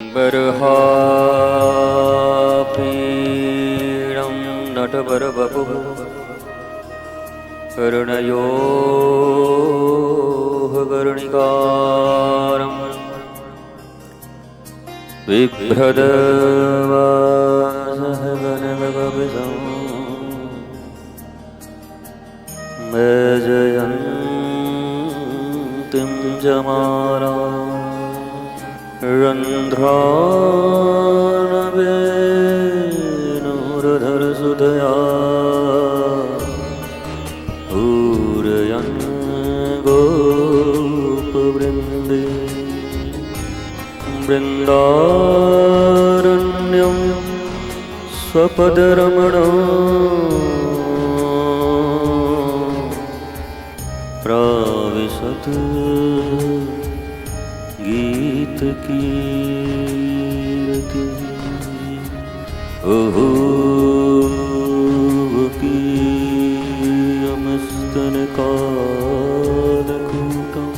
बर्हापीडं नटवरवपुः कर्णयोः कर्णिकारं बिभ्रदवासः गणगविषं वैजयन्तीं जमानां रन्ध्रानवेणुरधरसुधया पूरयन् गोपवृन्दे वृन्दारण्यं स्वपदरमणो प्राविशत् गीत कीर्ति अहोकीयमस्तनकालकूटं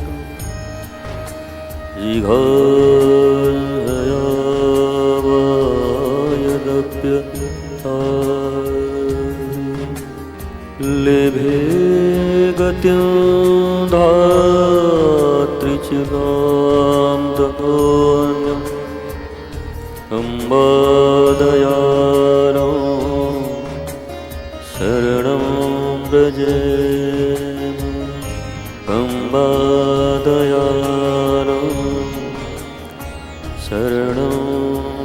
जिघायवायदप्यता लेभे गतिं धात्रिचिगां ततोऽन्यम् अम्बादयालो शरणं व्रजेम अम्बादयालो शरणं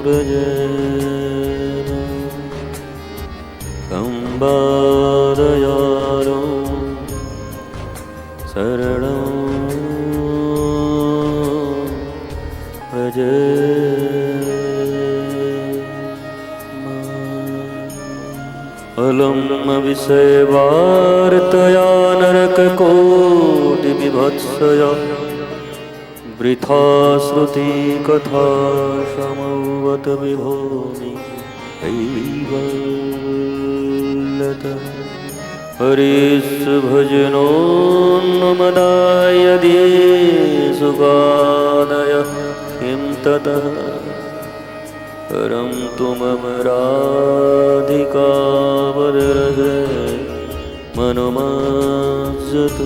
व्रजेम अम्बादयालो शरणं अलम विषयवार्तया नरककोटिविभत्सया वृथा श्रुति कथा समवत विभोनि कैवल्यतः हरीश भजनोन्मदाय सुगादय किं ततः परं तु मम राधिका वदरसे मनोमाजतु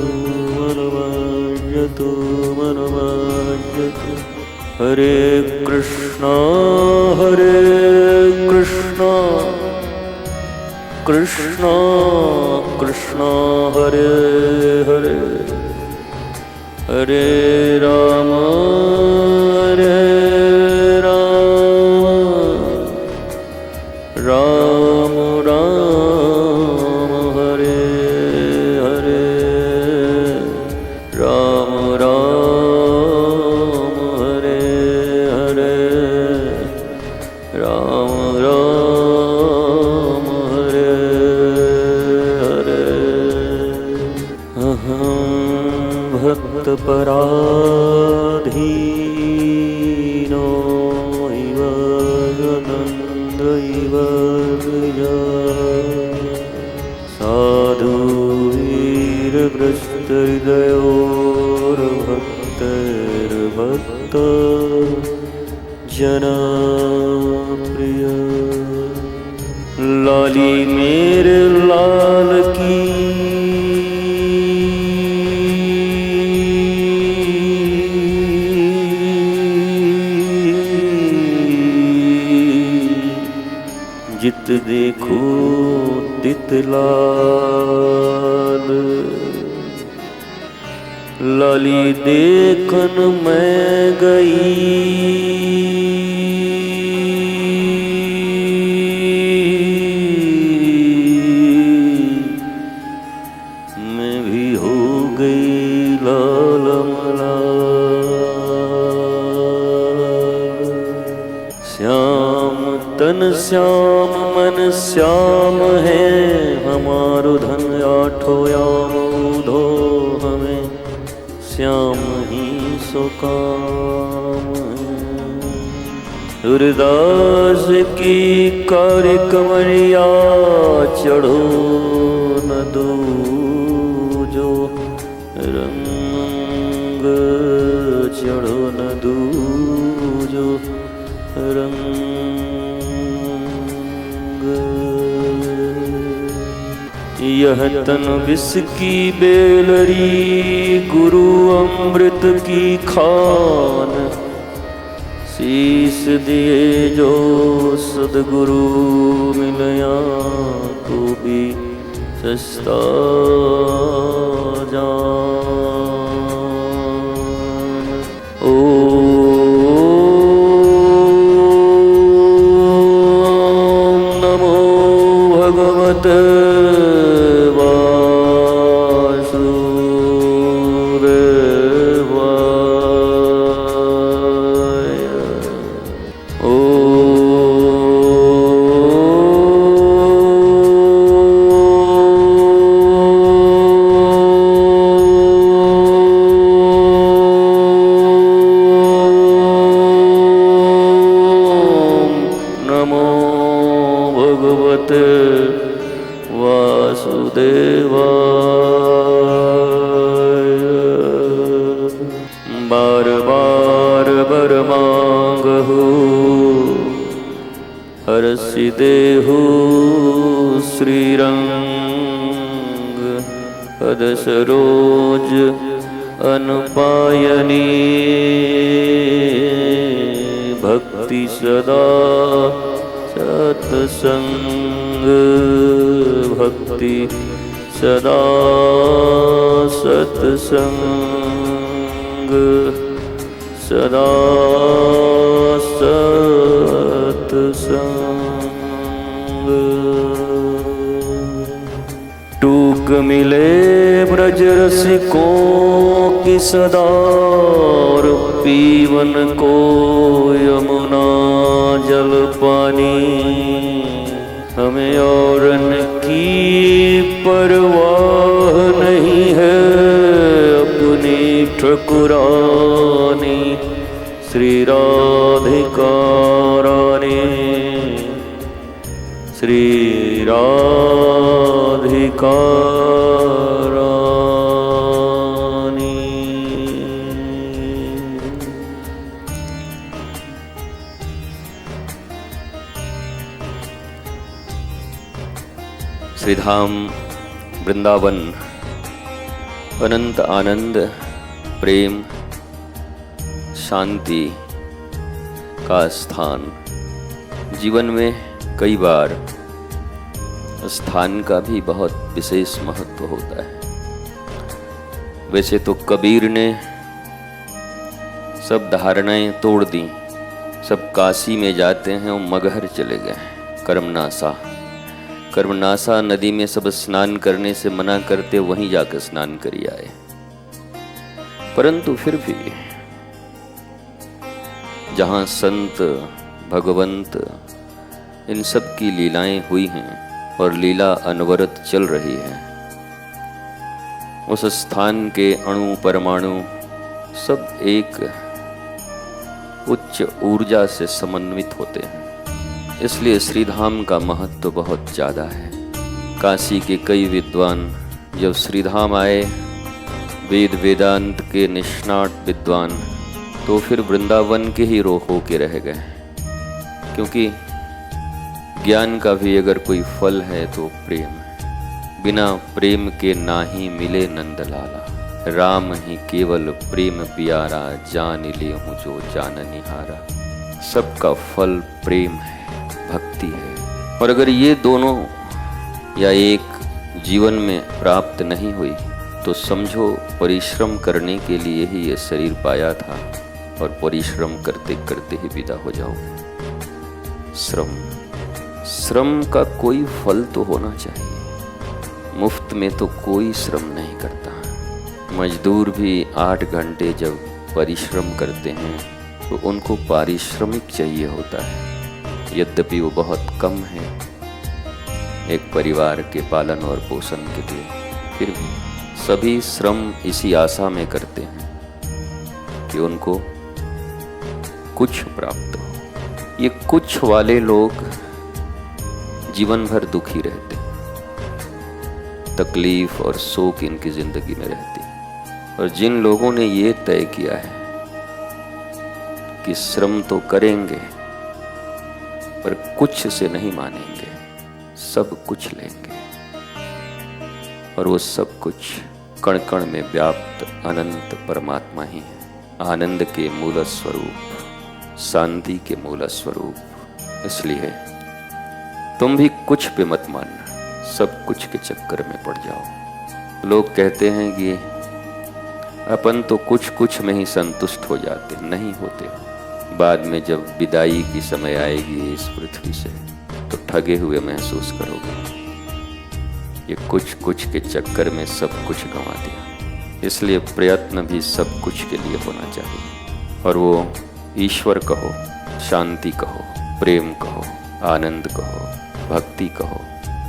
मनोमाजतु मनोमाजतु हरे कृष्णा कृष्णा कृष्णा हरे हरे हरे राम राम राम हरे हरे राम राम हरे हरे राम राम हरे हरे अहं भक्तपराधीनो इव इव साधु वीरभृष्टहृदयोर्भक्तैर्भक्त जनाप्रिय लाली मेरे लाल की जित देखो तित लाल लाली देखन मैं गई मैं भी हो गई लाल श्याम तन श्याम मन श्याम है हमारो धन आठो याम उधो हमें श्याम ही सो काम सूरदास की कार्य कमरिया चढ़ो न दो जो रंग चढ़ो न दूजो रंग। यह तन विष की बेलरी, गुरु अमृत की खान। शीस दिए जो सद्गुरु मिलया, तो भी सस्ता जान। ओम नमो भगवते बार बार बर मांगहु, हरसि देहु श्रीरंग। पद सरोज अनुपायनी, भक्ति सदा सत्संग। भक्ति सदा सत्संग, सदा सत्संग। टूक मिले ब्रज रसिकों की सदा, और पीवन को यमुना जल पानी। हमें औरन की परवाह नहीं है, अपनी ठकुरानी श्री राधिका रानी। श्री राधिका रानी। श्रीधाम वृंदावन अनंत आनंद, प्रेम, शांति का स्थान। जीवन में कई बार स्थान का भी बहुत विशेष महत्व होता है। वैसे तो कबीर ने सब धारणाएं तोड़ दी, सब काशी में जाते हैं और मगहर चले गए। कर्मनासा नदी में सब स्नान करने से मना करते, वहीं जाकर स्नान करी आए। परंतु फिर भी जहाँ संत भगवंत इन सब की लीलाएं हुई हैं और लीला अनवरत चल रही है, उस स्थान के अणु परमाणु सब एक उच्च ऊर्जा से समन्वित होते हैं। इसलिए श्रीधाम का महत्व बहुत ज़्यादा है। काशी के कई विद्वान जब श्रीधाम आए, वेद वेदांत के निष्णात विद्वान, तो फिर वृंदावन के ही हो के रह गए। क्योंकि ज्ञान का भी अगर कोई फल है तो प्रेम है। बिना प्रेम के नाही मिले नंदलाला, राम ही केवल प्रेम पियारा, जान ले हूँ जो जान निहारा। सबका फल प्रेम है, भक्ति है। और अगर ये दोनों या एक जीवन में प्राप्त नहीं हुई तो समझो परिश्रम करने के लिए ही ये शरीर पाया था, और परिश्रम करते करते ही विदा हो जाओगे। श्रम का कोई फल तो होना चाहिए। मुफ्त में तो कोई श्रम नहीं करता। मजदूर भी 8 घंटे जब परिश्रम करते हैं तो उनको पारिश्रमिक चाहिए होता है, यद्यपि वो बहुत कम है एक परिवार के पालन और पोषण के लिए। फिर भी सभी श्रम इसी आशा में करते हैं कि उनको कुछ प्राप्त हो। ये कुछ वाले लोग जीवन भर दुखी रहते हैं, तकलीफ और शोक इनकी जिंदगी में रहती है। और जिन लोगों ने ये तय किया है कि श्रम तो करेंगे पर कुछ से नहीं मानेंगे, सब कुछ लेंगे। और वो सब कुछ कण कण में व्याप्त अनंत परमात्मा ही है, आनंद के मूल स्वरूप, शांति के मूल स्वरूप। इसलिए तुम भी कुछ पे मत मानना, सब कुछ के चक्कर में पड़ जाओ। लोग कहते हैं कि अपन तो कुछ कुछ में ही संतुष्ट हो जाते, नहीं होते हो। बाद में जब विदाई की समय आएगी इस पृथ्वी से तो ठगे हुए महसूस करोगे, ये कुछ कुछ के चक्कर में सब कुछ गंवा दिया। इसलिए प्रयत्न भी सब कुछ के लिए होना चाहिए। और वो ईश्वर कहो, शांति कहो, प्रेम कहो, आनंद कहो, भक्ति कहो,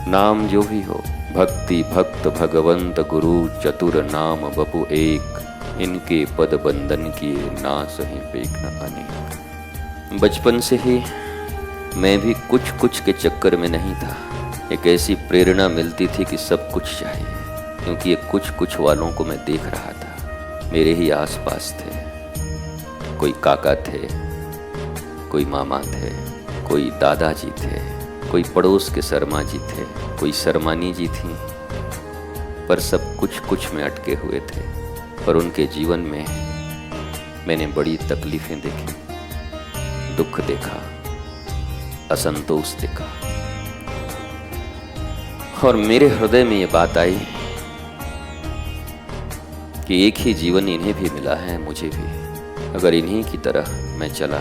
नाम जो भी हो, भक्ति भक्त भगवंत गुरु चतुर नाम बपु एक, इनके पद बंधन किए नास ही पेखना अनेक। बचपन से ही मैं भी कुछ कुछ के चक्कर में नहीं था। एक ऐसी प्रेरणा मिलती थी कि सब कुछ चाहिए, क्योंकि ये कुछ कुछ वालों को मैं देख रहा था, मेरे ही आसपास थे। कोई काका थे, कोई मामा थे, कोई दादाजी थे, कोई पड़ोस के शर्मा जी थे, कोई शर्मानी जी थी, पर सब कुछ कुछ में अटके हुए थे। पर उनके जीवन में मैंने बड़ी तकलीफें देखी, दुख देखा, असंतोष देखा, और मेरे हृदय में ये बात आई कि एक ही जीवन इन्हें भी मिला है, मुझे भी। अगर इन्हीं की तरह मैं चला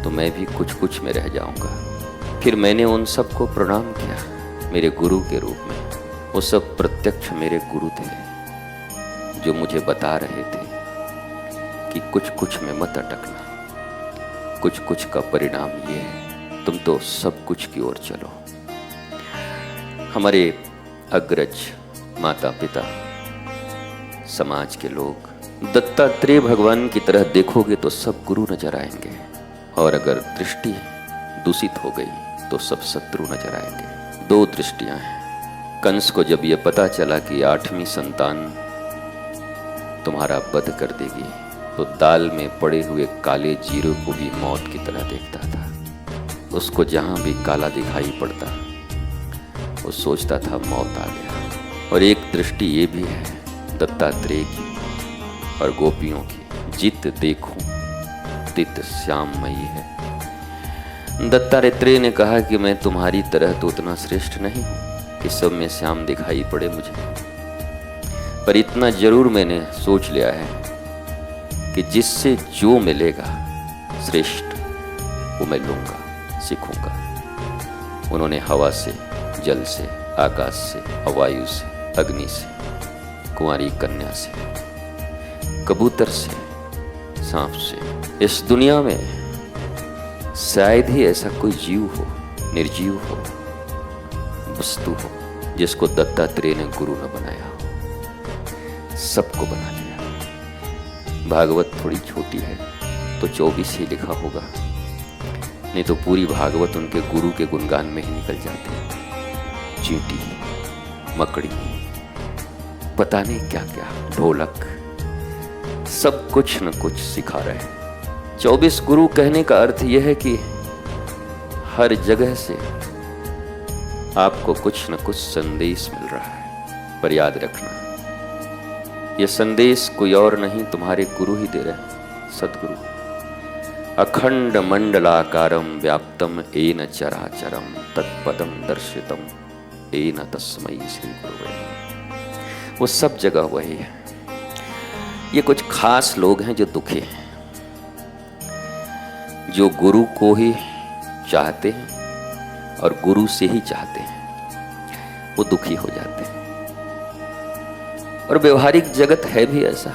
तो मैं भी कुछ कुछ में रह जाऊंगा। फिर मैंने उन सबको प्रणाम किया मेरे गुरु के रूप में। वो सब प्रत्यक्ष मेरे गुरु थे, जो मुझे बता रहे थे कि कुछ कुछ में मत अटकना, कुछ कुछ का परिणाम ये है, तुम तो सब कुछ की ओर चलो। हमारे अग्रज माता पिता, समाज के लोग, दत्तात्रेय भगवान की तरह देखोगे तो सब गुरु नजर आएंगे, और अगर दृष्टि दूषित हो गई तो सब शत्रु नजर आएंगे। दो दृष्टियां हैं। कंस को जब यह पता चला कि 8वीं संतान तुम्हारा वध कर देगी, तो दाल में पड़े हुए काले जीरे को भी मौत की तरह देखता था। उसको जहां भी काला दिखाई पड़ता वो सोचता था मौत आ गया। और एक दृष्टि ये भी है दत्तात्रेय की और गोपियों की, जित देखूं तित श्याममयी है। दत्तात्रेय ने कहा कि मैं तुम्हारी तरह तो उतना श्रेष्ठ नहीं हूं कि सब में श्याम दिखाई पड़े मुझे, पर इतना जरूर मैंने सोच लिया है कि जिससे जो मिलेगा श्रेष्ठ वो मैं लूंगा, सीखूंगा। उन्होंने हवा से, जल से, आकाश से, वायु से, अग्नि से, कुंवारी कन्या से, कबूतर से, सांप से, इस दुनिया में शायद ही ऐसा कोई जीव हो, निर्जीव हो, वस्तु हो, जिसको दत्तात्रेय ने गुरु न बनाया हो। सबको बना लिया। भागवत थोड़ी छोटी है तो 24 ही लिखा होगा, नहीं तो पूरी भागवत उनके गुरु के गुणगान में ही निकल जाती है। चींटी, मकड़ी, पता नहीं क्या क्या, ढोलक, सब कुछ न कुछ सिखा रहे हैं। 24 गुरु कहने का अर्थ यह है कि हर जगह से आपको कुछ न कुछ संदेश मिल रहा है। पर याद रखना, यह संदेश कोई और नहीं, तुम्हारे गुरु ही दे रहे हैं, सद्गुरु। अखंड मंडलाकारं व्याप्तम येन चराचरम तत्पदम दर्शितम येन तस्मै श्री गुरुवे नमः। वो सब जगह वही है। ये कुछ खास लोग हैं जो दुखी हैं, जो गुरु को ही चाहते हैं और गुरु से ही चाहते हैं, वो दुखी हो जाते हैं। और व्यवहारिक जगत है भी ऐसा।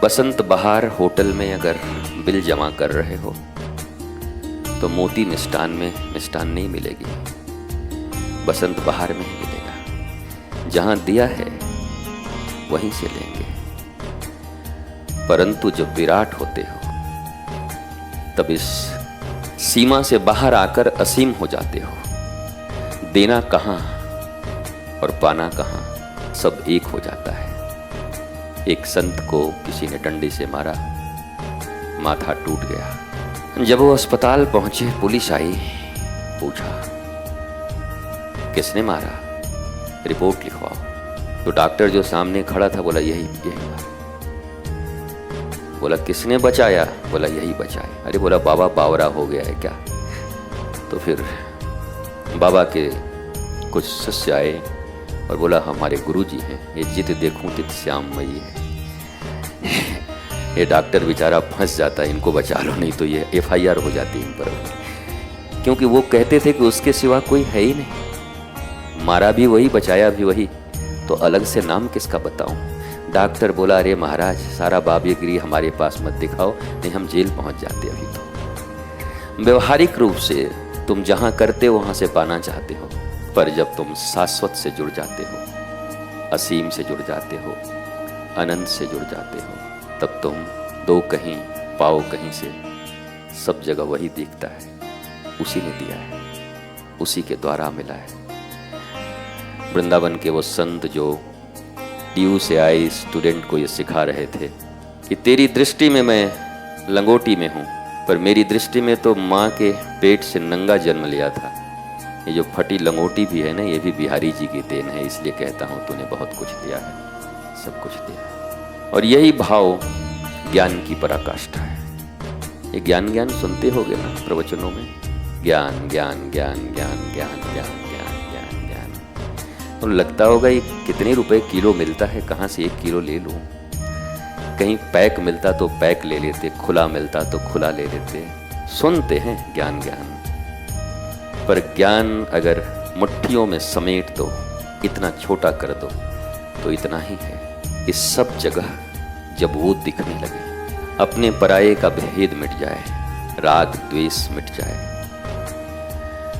बसंत बहार होटल में अगर बिल जमा कर रहे हो तो मोती मिष्ठान में मिष्ठान नहीं मिलेगी, बसंत बहार में ही मिलेगा। जहां दिया है वहीं से लेंगे। परंतु जब विराट होते हो तब इस सीमा से बाहर आकर असीम हो जाते हो। देना कहाँ और पाना कहाँ, सब एक हो जाता है। एक संत को किसी ने डंडे से मारा, माथा टूट गया, जब वो अस्पताल पहुंचे, पुलिस आई, पूछा किसने मारा, रिपोर्ट लिखवाओ। तो डॉक्टर जो सामने खड़ा था बोला यही मारा। बोला किसने बचाया, बोला यही बचाया। अरे बोला बाबा बावरा हो गया है क्या? तो फिर बाबा के कुछ शिष्य आए और बोला हमारे गुरुजी हैं, ये जित देखूं तित श्याममयी है। ये डॉक्टर बेचारा फंस जाता है, इनको बचा लो नहीं तो ये FIR हो जाती है इन पर, क्योंकि वो कहते थे कि उसके सिवा कोई है ही नहीं, मारा भी वही बचाया भी वही, तो अलग से नाम किसका बताऊं। डॉक्टर बोला अरे महाराज सारा बाबीगिरी हमारे पास मत दिखाओ, नहीं हम जेल पहुंच जाते अभी तो। व्यवहारिक रूप से तुम जहां करते वहां से पाना चाहते हो, पर जब तुम शाश्वत से जुड़ जाते हो, असीम से जुड़ जाते हो, अनंत से जुड़ जाते हो, तब तुम दो कहीं पाओ कहीं से, सब जगह वही दिखता है, उसी ने दिया है, उसी के द्वारा मिला है। वृंदावन के वो संत जो DU से आए स्टूडेंट को ये सिखा रहे थे कि तेरी दृष्टि में मैं लंगोटी में हूँ, पर मेरी दृष्टि में तो माँ के पेट से नंगा जन्म लिया था। ये जो फटी लंगोटी भी है ना, ये भी बिहारी जी की देन है, इसलिए कहता हूँ तूने बहुत कुछ दिया है, सब कुछ दिया है। और यही भाव ज्ञान की पराकाष्ठा है। ये ज्ञान ज्ञान सुनते होगे ना प्रवचनों में, ज्ञान ज्ञान ज्ञान ज्ञान ज्ञान ज्ञान ज्ञान ज्ञान ज्ञान। तो लगता होगा ये कितने रुपए किलो मिलता है, कहाँ से 1 किलो ले लूँ। कहीं पैक मिलता तो पैक ले लेते, खुला मिलता तो खुला ले लेते। सुनते हैं ज्ञान ज्ञान, पर ज्ञान अगर मुट्ठियों में समेट दो, इतना छोटा कर दो, तो इतना ही है कि सब जगह जब वो दिखने लगे, अपने पराये का भेद मिट जाए, राग द्वेष मिट जाए।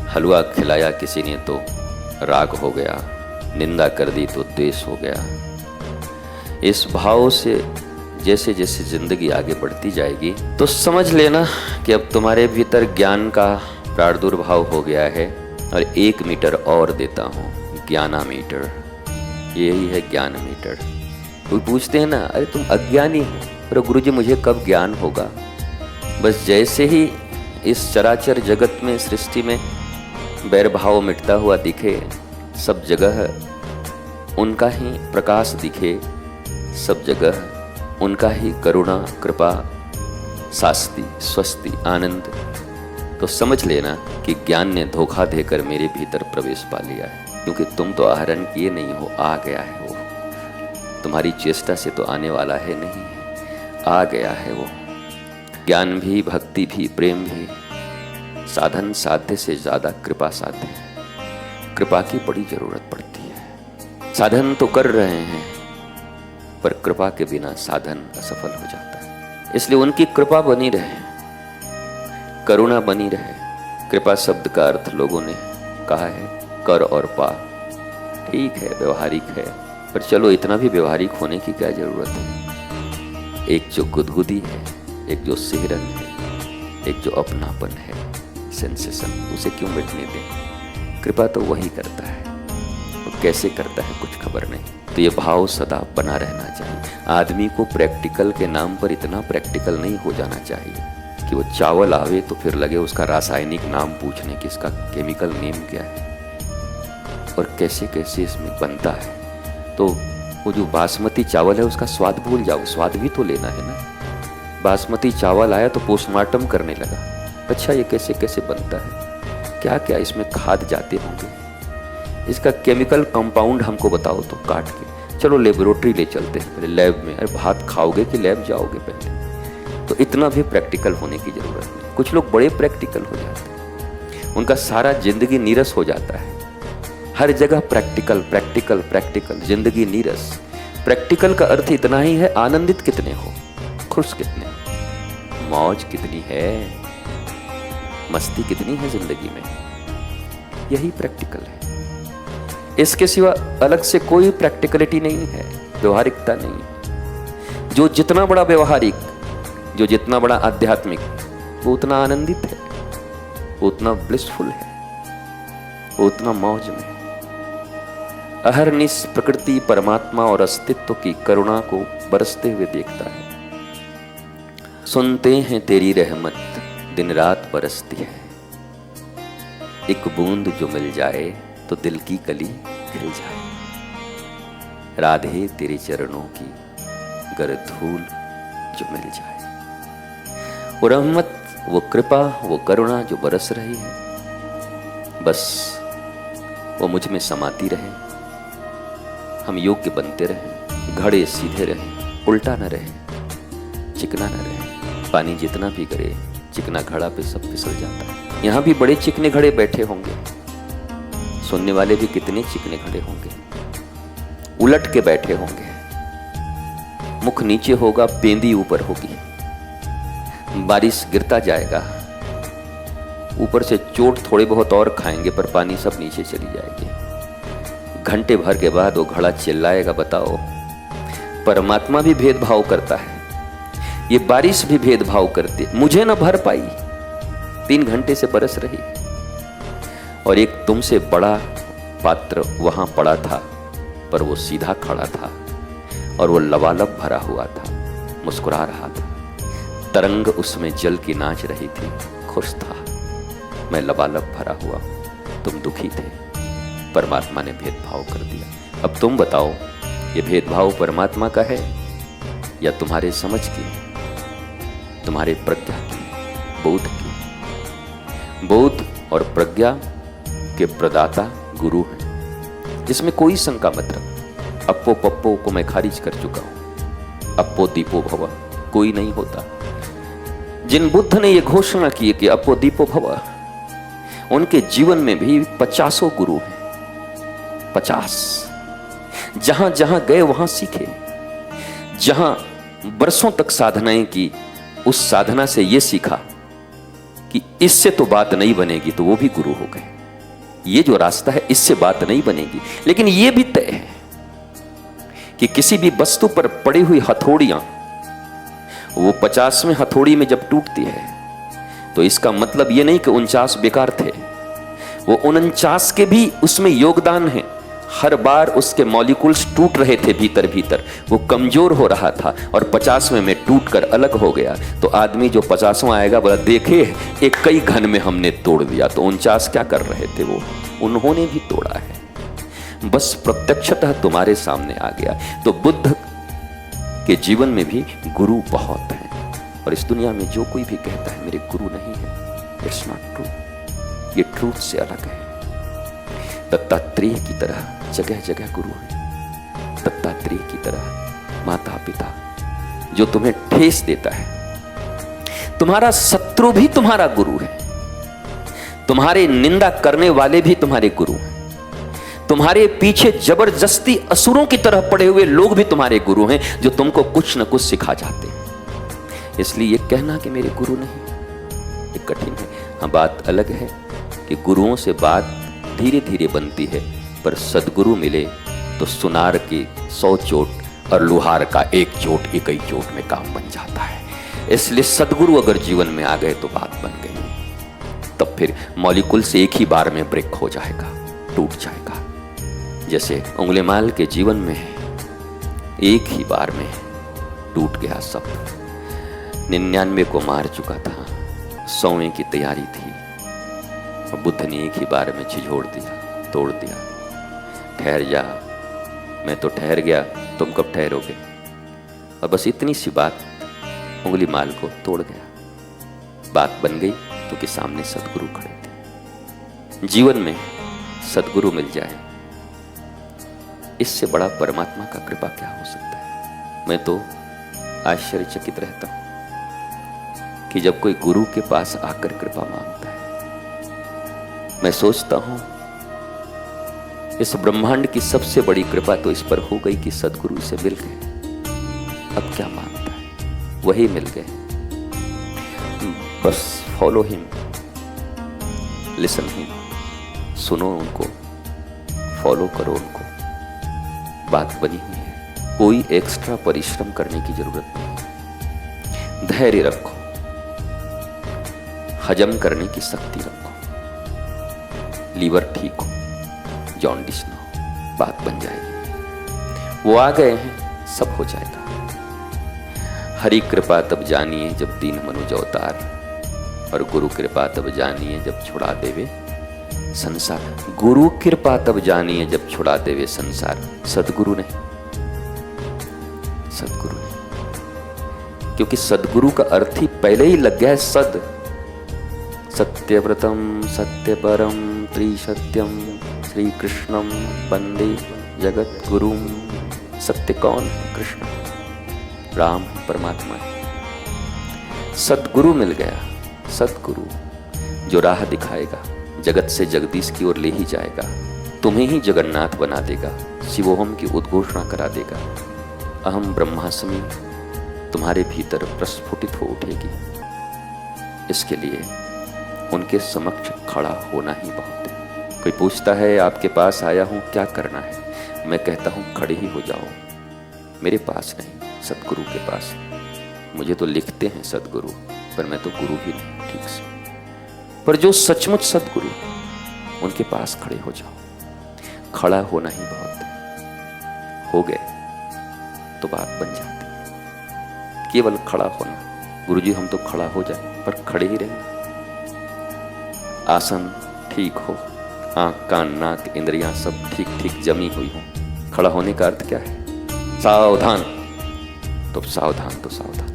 हलवा खिलाया किसी ने तो राग हो गया, निंदा कर दी तो द्वेष हो गया। इस भाव से जैसे जैसे जिंदगी आगे बढ़ती जाएगी तो समझ लेना कि अब तुम्हारे भीतर ज्ञान का प्रादुर्भाव हो गया है। और 1 मीटर और देता हूँ, ज्ञानामीटर, यही है ज्ञान मीटर। कोई पूछते हैं ना, अरे तुम अज्ञानी हो, अरे गुरुजी मुझे कब ज्ञान होगा। बस जैसे ही इस चराचर जगत में, सृष्टि में वैरभाव मिटता हुआ दिखे, सब जगह उनका ही प्रकाश दिखे, सब जगह उनका ही करुणा, कृपा, शास्ति, स्वस्ति, आनंद, तो समझ लेना कि ज्ञान ने धोखा देकर मेरे भीतर प्रवेश पा लिया है। क्योंकि तुम तो आहरण किए नहीं हो, आ गया है वो। तुम्हारी चेष्टा से तो आने वाला है नहीं, आ गया है वो। ज्ञान भी, भक्ति भी, प्रेम भी साधन साध्य से ज्यादा कृपा साध्य है। कृपा की बड़ी जरूरत पड़ती है। साधन तो कर रहे हैं, पर कृपा के बिना साधन असफल हो जाता है। इसलिए उनकी कृपा बनी रहे, करुणा बनी रहे। कृपा शब्द का अर्थ लोगों ने कहा है कर और पा। ठीक है, व्यवहारिक है, पर चलो इतना भी व्यवहारिक होने की क्या जरूरत है। एक जो गुदगुदी है, एक जो सिहरन है, एक जो अपनापन है, सेंसेशन, उसे क्यों मिटने दें। कृपा तो वही करता है, वो कैसे करता है कुछ खबर नहीं। तो ये भाव सदा बना रहना चाहिए। आदमी को प्रैक्टिकल के नाम पर इतना प्रैक्टिकल नहीं हो जाना चाहिए कि वो चावल आवे तो फिर लगे उसका रासायनिक नाम पूछने कि इसका केमिकल नेम क्या है और कैसे कैसे इसमें बनता है। तो वो जो बासमती चावल है उसका स्वाद भूल जाओ, स्वाद भी तो लेना है ना। बासमती चावल आया तो पोस्टमार्टम करने लगा, अच्छा ये कैसे कैसे बनता है, क्या क्या इसमें खाद जाते होंगे, इसका केमिकल कंपाउंड हमको बताओ तो काट के। चलो लेबोरेटरी ले चलते हैं, पहले लैब में। अरे भात खाओगे कि लैब जाओगे पहले। तो इतना भी प्रैक्टिकल होने की जरूरत नहीं। कुछ लोग बड़े प्रैक्टिकल हो जाते हैं, उनका सारा जिंदगी नीरस हो जाता है। हर जगह प्रैक्टिकल प्रैक्टिकल प्रैक्टिकल, जिंदगी नीरस। प्रैक्टिकल का अर्थ इतना ही है, आनंदित कितने हो, खुश कितने हो, मौज कितनी है, मस्ती कितनी है जिंदगी में, यही प्रैक्टिकल है। इसके सिवा अलग से कोई प्रैक्टिकलिटी नहीं है, व्यवहारिकता नहीं। जो जितना बड़ा व्यवहारिक, जो जितना बड़ा आध्यात्मिक, वो उतना आनंदित है, वो उतना ब्लिसफुल है, वो उतना मौज में। अहरनिश प्रकृति, परमात्मा और अस्तित्व की करुणा को बरसते हुए देखता है। सुनते हैं तेरी रहमत, दिन रात बरसती है, एक बूंद जो मिल जाए तो दिल की कली खिल जाए। राधे तेरे चरणों की गर धूल जो मिल जाए। वो रहमत, वो कृपा, वो करुणा जो बरस रही है, बस वो मुझ में समाती रहे। हम योग्य बनते रहें, घड़े सीधे रहें, उल्टा न रहे, चिकना न रहे। पानी जितना भी करे चिकना घड़ा पे सब फिसल जाता है। यहाँ भी बड़े चिकने घड़े बैठे होंगे, सुनने वाले भी कितने चिकने घड़े होंगे, उलट के बैठे होंगे। मुख नीचे होगा, पेंदी ऊपर होगी। बारिश गिरता जाएगा, ऊपर से चोट थोड़े बहुत और खाएंगे, पर पानी सब नीचे चली जाएगी। घंटे भर के बाद वो घड़ा चिल्लाएगा, बताओ परमात्मा भी भेदभाव करता है, ये बारिश भी भेदभाव करती है, मुझे न भर पाई, 3 घंटे से बरस रही। और एक तुमसे बड़ा पात्र वहां पड़ा था, पर वो सीधा खड़ा था और वो लबालब भरा हुआ था, मुस्कुरा रहा था। तरंग उसमें जल की नाच रही थी, खुश था। मैं लबालब भरा हुआ, तुम दुखी थे, परमात्मा ने भेदभाव कर दिया। अब तुम बताओ, ये भेदभाव परमात्मा का है या तुम्हारे समझ की, तुम्हारे प्रज्ञा की, बोध की? बोध और प्रज्ञा के प्रदाता गुरु हैं, इसमें कोई शंका मत रख। अप्पो पप्पो को मैं खारिज कर चुका हूं। अप्पो दीपो भव कोई नहीं होता। जिन बुद्ध ने यह घोषणा की कि अप्पो दीपो भव, उनके जीवन में भी 50 गुरु हैं, 50। जहां जहां गए वहां सीखे, जहां बरसों तक साधनाएं की, उस साधना से यह सीखा कि इससे तो बात नहीं बनेगी, तो वो भी गुरु हो गए। ये जो रास्ता है, इससे बात नहीं बनेगी, लेकिन यह भी तय है कि किसी भी वस्तु पर पड़ी हुई हथौड़ियां, वो 50वें हथौड़ी में जब टूटती है, तो इसका मतलब यह नहीं कि 49 बेकार थे। वो 49 के भी उसमें योगदान है। हर बार उसके मॉलिक्यूल्स टूट रहे थे भीतर भीतर, वो कमजोर हो रहा था और 50वें में टूटकर अलग हो गया। तो आदमी जो 50वां आएगा, बोला देखे एक कई घन में हमने तोड़ दिया, तो 49 क्या कर रहे थे वो, उन्होंने भी तोड़ा है। बस प्रत्यक्षतः तुम्हारे सामने आ गया। तो बुद्ध के जीवन में भी गुरु बहुत हैं, और इस दुनिया में जो कोई भी कहता है मेरे गुरु नहीं है, इट्स नॉट ट्रू। ये ट्रूथ से अलग है। दत्तात्रेय की तरह जगह जगह गुरु है। दत्तात्रेय की तरह माता पिता जो तुम्हें ठेस देता है। तुम्हारा शत्रु भी तुम्हारा गुरु है। तुम्हारे निंदा करने वाले भी तुम्हारे गुरु हैं। तुम्हारे पीछे जबरदस्ती असुरों की तरह पड़े हुए लोग भी तुम्हारे गुरु हैं, जो तुमको कुछ न कुछ सिखा जाते हैं। इसलिए ये कहना कि मेरे गुरु नहीं, ये कठिन है। हाँ, बात अलग है कि गुरुओं से बात धीरे धीरे बनती है, पर सदगुरु मिले तो सुनार की 100 चोट और लुहार का 1 चोट, एक ही चोट में काम बन जाता है। इसलिए सदगुरु अगर जीवन में आ गए तो बात बन गई। तब फिर मॉलिक्यूल से एक ही बार में ब्रेक हो जाएगा, टूट जाएगा। जैसे उंगलीमाल के जीवन में एक ही बार में टूट गया सब। 99 को मार चुका था, 100वें की तैयारी थी, और बुद्ध ने एक ही बार में झिझोड़ दिया, तोड़ दिया। ठहर जा, मैं तो ठहर गया, तुम कब ठहरोगे? और बस इतनी सी बात उंगलीमाल को तोड़ गया। बात बन गई क्योंकि सामने सदगुरु खड़े थे। जीवन में सदगुरु मिल जाए, इससे बड़ा परमात्मा का कृपा क्या हो सकता है। मैं तो आश्चर्यचकित रहता हूं कि जब कोई गुरु के पास आकर कृपा मांगता है, मैं सोचता हूं इस ब्रह्मांड की सबसे बड़ी कृपा तो इस पर हो गई कि सदगुरु से मिल गए। अब क्या मांगता है, वही मिल गए। बस फॉलो हिम, लिसन हिम, सुनो उनको, फॉलो करो उनको। बात बनी हुई है, कोई एक्स्ट्रा परिश्रम करने की जरूरत नहीं। धैर्य रखो, हजम करने की शक्ति रखो, लीवर ठीक हो, जॉन्डिस ना हो, बात बन जाएगी। वो आ गए हैं, सब हो जाएगा। हरि कृपा तब जानिए जब दीन मनुज अवतार। और गुरु कृपा तब जानिए जब छुड़ा देवे संसार। गुरु कृपा तब जानिए जब छुड़ा देवे संसार। सदगुरु नहीं, सदगुरु नहीं, क्योंकि सदगुरु का अर्थ ही पहले ही लग गया है सद। सत्यव्रतम सत्यपरम त्रिसत्यम श्री कृष्णम वंदे जगत गुरुम। सत्य कौन है? कृष्ण, राम, परमात्मा है। सदगुरु मिल गया, सदगुरु जो राह दिखाएगा, जगत से जगदीश की ओर ले ही जाएगा, तुम्हें ही जगन्नाथ बना देगा, शिवोहम की उद्घोषणा करा देगा। अहम ब्रह्मास्मि तुम्हारे भीतर प्रस्फुटित हो उठेगी। इसके लिए उनके समक्ष खड़ा होना ही बहुत है। कोई पूछता है आपके पास आया हूं क्या करना है, मैं कहता हूं खड़े ही हो जाओ। मेरे पास नहीं, सदगुरु के पास। मुझे तो लिखते हैं सदगुरु, पर मैं तो गुरु ही नहीं ठीक से। पर जो सचमुच सदगुरु, उनके पास खड़े हो जाओ। खड़ा होना ही बहुत है। हो गए तो बात बन जाती है। केवल खड़ा होना, गुरुजी हम तो खड़ा हो जाए, पर खड़े ही रहना। आसन ठीक हो, आंख कान नाक इंद्रियां सब ठीक ठीक जमी हुई हो। खड़ा होने का अर्थ क्या है? सावधान, तो सावधान, तो सावधान।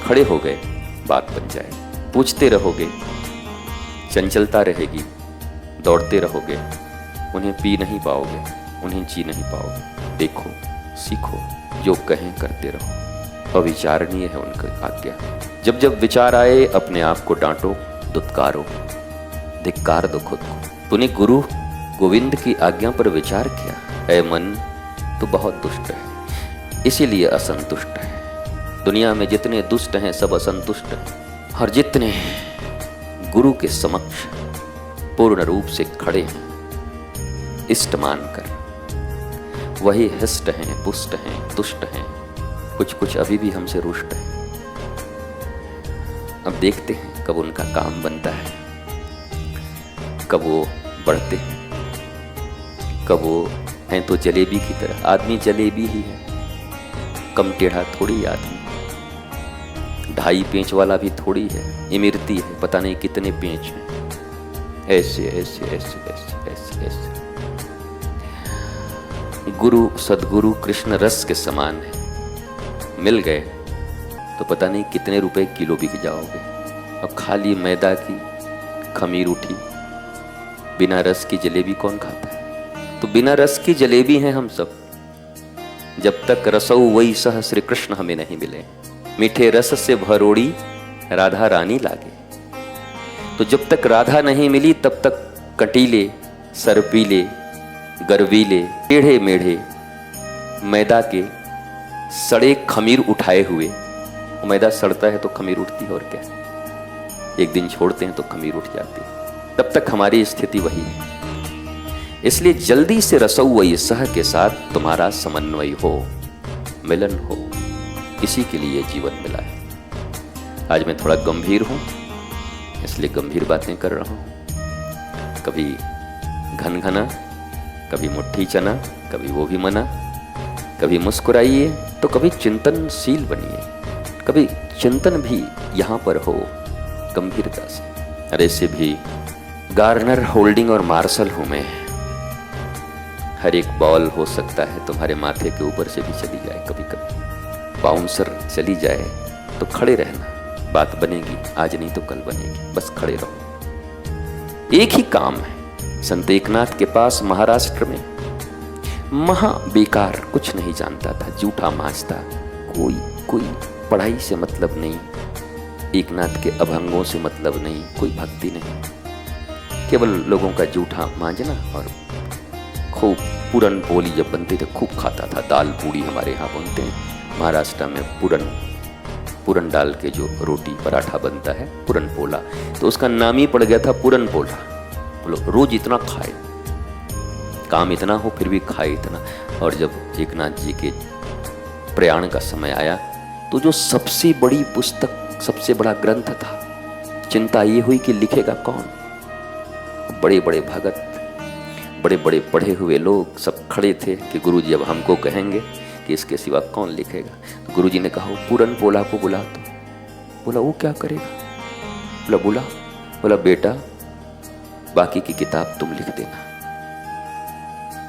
खड़े हो गए, बात बन जाए। पूछते रहोगे, चंचलता रहेगी, दौड़ते रहोगे, उन्हें पी नहीं पाओगे, उन्हें जी नहीं पाओगे। देखो, सीखो, जो कहें करते रहो। अविचारणीय है उनकी आज्ञा। जब जब विचार आए अपने आप को डांटो, दुत्कारो, धिक्कार दो खुद को। तूने गुरु गोविंद की आज्ञा पर विचार किया, ऐ मन तो बहुत दुष्ट है, इसीलिए असंतुष्ट है। दुनिया में जितने दुष्ट हैं सब असंतुष्ट हैं, और जितने गुरु के समक्ष पूर्ण रूप से खड़े हैं इष्ट मानकर, वही हृष्ट हैं, पुष्ट हैं, तुष्ट हैं। कुछ कुछ अभी भी हमसे रुष्ट हैं। अब देखते हैं कब उनका काम बनता है, कब वो बढ़ते हैं, कब वो हैं तो जलेबी की तरह। आदमी जलेबी ही है, कम टेढ़ा थोड़ी आदमी। 2.5 पेंच वाला भी थोड़ी है, इमरती है, पता नहीं कितने पेंच हैं। ऐसे ऐसे ऐसे ऐसे ऐसे ऐसे। गुरु सदगुरु कृष्ण रस के समान है। मिल गए तो पता नहीं कितने रुपए किलो बिक जाओगे। अब खाली मैदा की खमीर उठी, बिना रस की जलेबी कौन खाता है? तो बिना रस की जलेबी हैं हम सब। जब तक रसौ वही सह श्री कृष्ण हमें नहीं मिले, मीठे रस से भरोड़ी राधा रानी लागे। तो जब तक राधा नहीं मिली तब तक कटीले, सरपीले, गर्वीले, टेढ़े मेढ़े मैदा के सड़े खमीर उठाए हुए। मैदा सड़ता है तो खमीर उठती है, और क्या? एक दिन छोड़ते हैं तो खमीर उठ जाती है। तब तक हमारी स्थिति वही है। इसलिए जल्दी से रसौवई सह के साथ तुम्हारा समन्वय हो, मिलन हो। इसी के लिए जीवन मिला है। आज मैं थोड़ा गंभीर हूं, इसलिए गंभीर बातें कर रहा हूं। कभी घनघना, कभी मुट्ठी चना, कभी वो भी मना। कभी मुस्कुराइए तो कभी चिंतनशील बनिए, कभी चिंतन भी यहां पर हो गंभीरता से। अरे से भी गार्नर, होल्डिंग और मार्शल हूं मैं। हर एक बॉल हो सकता है तुम्हारे माथे के ऊपर से भी चली जाए, कभी कभी बाउंसर चली जाए तो खड़े रहना, बात बनेगी। आज नहीं तो कल बनेगी, बस खड़े रहो। एक ही काम है। संत एकनाथ के पास महाराष्ट्र में महा बेकार, कुछ नहीं जानता था, जूठा मांझता, कोई पढ़ाई से मतलब नहीं, एकनाथ के अभंगों से मतलब नहीं, कोई भक्ति नहीं, केवल लोगों का जूठा मांझना। और खूब पूरन पोली जब बनते थे खूब खाता था। दाल पूड़ी हमारे यहाँ बनते हैं, महाराष्ट्र में पूरन डाल के जो रोटी पराठा बनता है, पूरन पोला, तो उसका नाम ही पड़ गया था पूरन पोला। बोलो, रोज इतना खाए, काम इतना हो फिर भी खाए इतना। और जब एकनाथ जी के प्रयाण का समय आया तो जो सबसे बड़ी पुस्तक, सबसे बड़ा ग्रंथ था, चिंता ये हुई कि लिखेगा कौन। बड़े बड़े भगत, बड़े बड़े पढ़े हुए लोग सब खड़े थे कि गुरुजी अब हमको कहेंगे कि इसके सिवा कौन लिखेगा। तो गुरुजी ने कहा पूरन पोला को बुला दो। बोला वो क्या करेगा? बोला बेटा बाकी की किताब तुम लिख देना।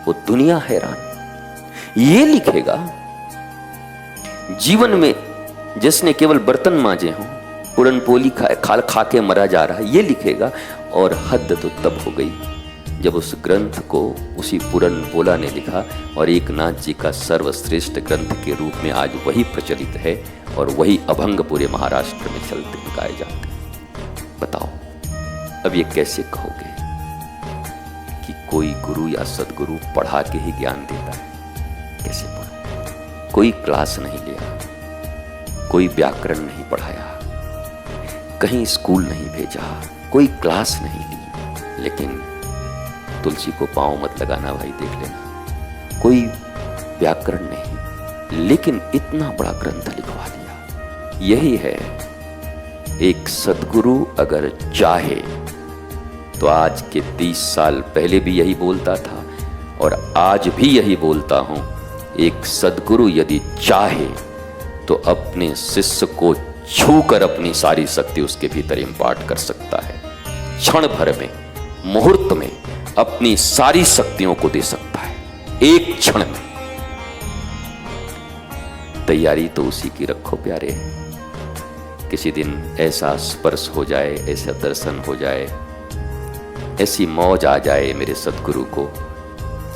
वो दुनिया हैरान, ये लिखेगा जीवन में जिसने केवल बर्तन मांजे हों, पुरन पोली खा के मरा जा रहा है, ये लिखेगा। और हद तो तब हो गई जब उस ग्रंथ को उसी पुरन पोला ने लिखा और एकनाथ जी का सर्वश्रेष्ठ ग्रंथ के रूप में आज वही प्रचलित है और वही अभंग पूरे महाराष्ट्र में चलते गाए जाते हैं। बताओ अब ये कैसे कहोगे कि कोई गुरु या सदगुरु पढ़ा के ही ज्ञान देता है? कैसे पढ़ा? कोई क्लास नहीं लिया, कोई व्याकरण नहीं पढ़ाया, कहीं स्कूल नहीं भेजा, कोई क्लास नहीं ली। लेकिन तुलसी को पांव मत लगाना भाई, देख लेना, कोई व्याकरण नहीं, लेकिन इतना बड़ा ग्रंथ लिखवा दिया। यही है, एक सदगुरु अगर चाहे तो आज के 30 साल पहले भी यही बोलता था और आज भी यही बोलता हूं, एक सदगुरु यदि चाहे तो अपने शिष्य को छूकर अपनी सारी शक्ति उसके भीतर इम्पार्ट कर सकता है। क्षण भर में, मुहूर्त में अपनी सारी शक्तियों को दे सकता है, एक क्षण में। तैयारी तो उसी की रखो प्यारे। किसी दिन ऐसा स्पर्श हो जाए, ऐसा दर्शन हो जाए, ऐसी मौज आ जाए मेरे सदगुरु को,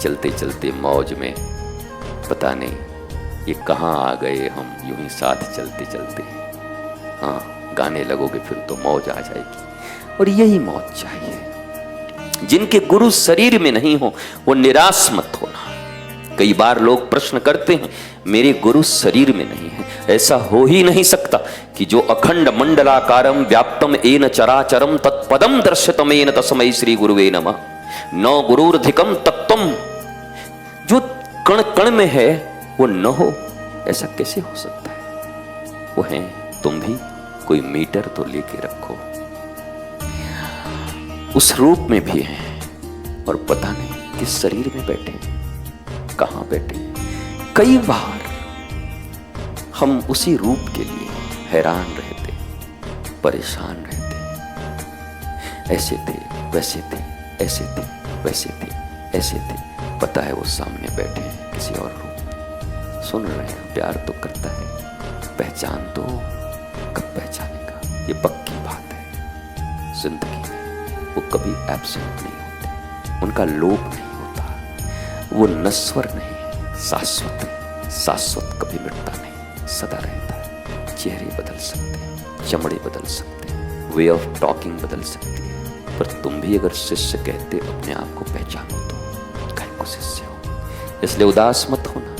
चलते चलते मौज में, पता नहीं ये कहाँ आ गए हम, यूं ही साथ चलते चलते। हाँ, गाने लगोगे फिर तो मौज आ जाएगी। और यही मौज चाहिए। जिनके गुरु शरीर में नहीं हो वो निराश मत होना। कई बार लोग प्रश्न करते हैं मेरे गुरु शरीर में नहीं है। ऐसा हो ही नहीं सकता कि जो अखंड मंडलाकारम व्याप्तम येन चराचरम तत्पदम दर्शितमेन तस्मै श्री गुरुवे नमः न गुरुर्धिकम तत्त्वम, जो कण कण में है वो न हो, ऐसा कैसे हो सकता है? वो है तुम भी। कोई मीटर तो लेके रखो, उस रूप में भी हैं और पता नहीं किस शरीर में बैठे, कहां बैठे। कई बार हम उसी रूप के लिए हैरान रहते, परेशान रहते। ऐसे थे, वैसे थे, ऐसे थे, वैसे थे, ऐसे थे। पता है वो सामने बैठे हैं किसी और रूप में, सुन रहे हैं, प्यार तो करता है। पहचान तो कब पहचानेगा? ये पक्की बात है। जिंदगी में वो कभी एब्सेंट नहीं होते, उनका लोप नहीं होता। वो नश्वर नहीं है, शाश्वत है। शाश्वत कभी मिटता नहीं, सदा रहता है। चेहरे बदल सकते हैं, चमड़े बदल सकते हैं, वे ऑफ टॉकिंग बदल सकती है, पर तुम भी अगर शिष्य कहते अपने आप को पहचानो तो कहीं को शिष्य हो। इसलिए उदास मत होना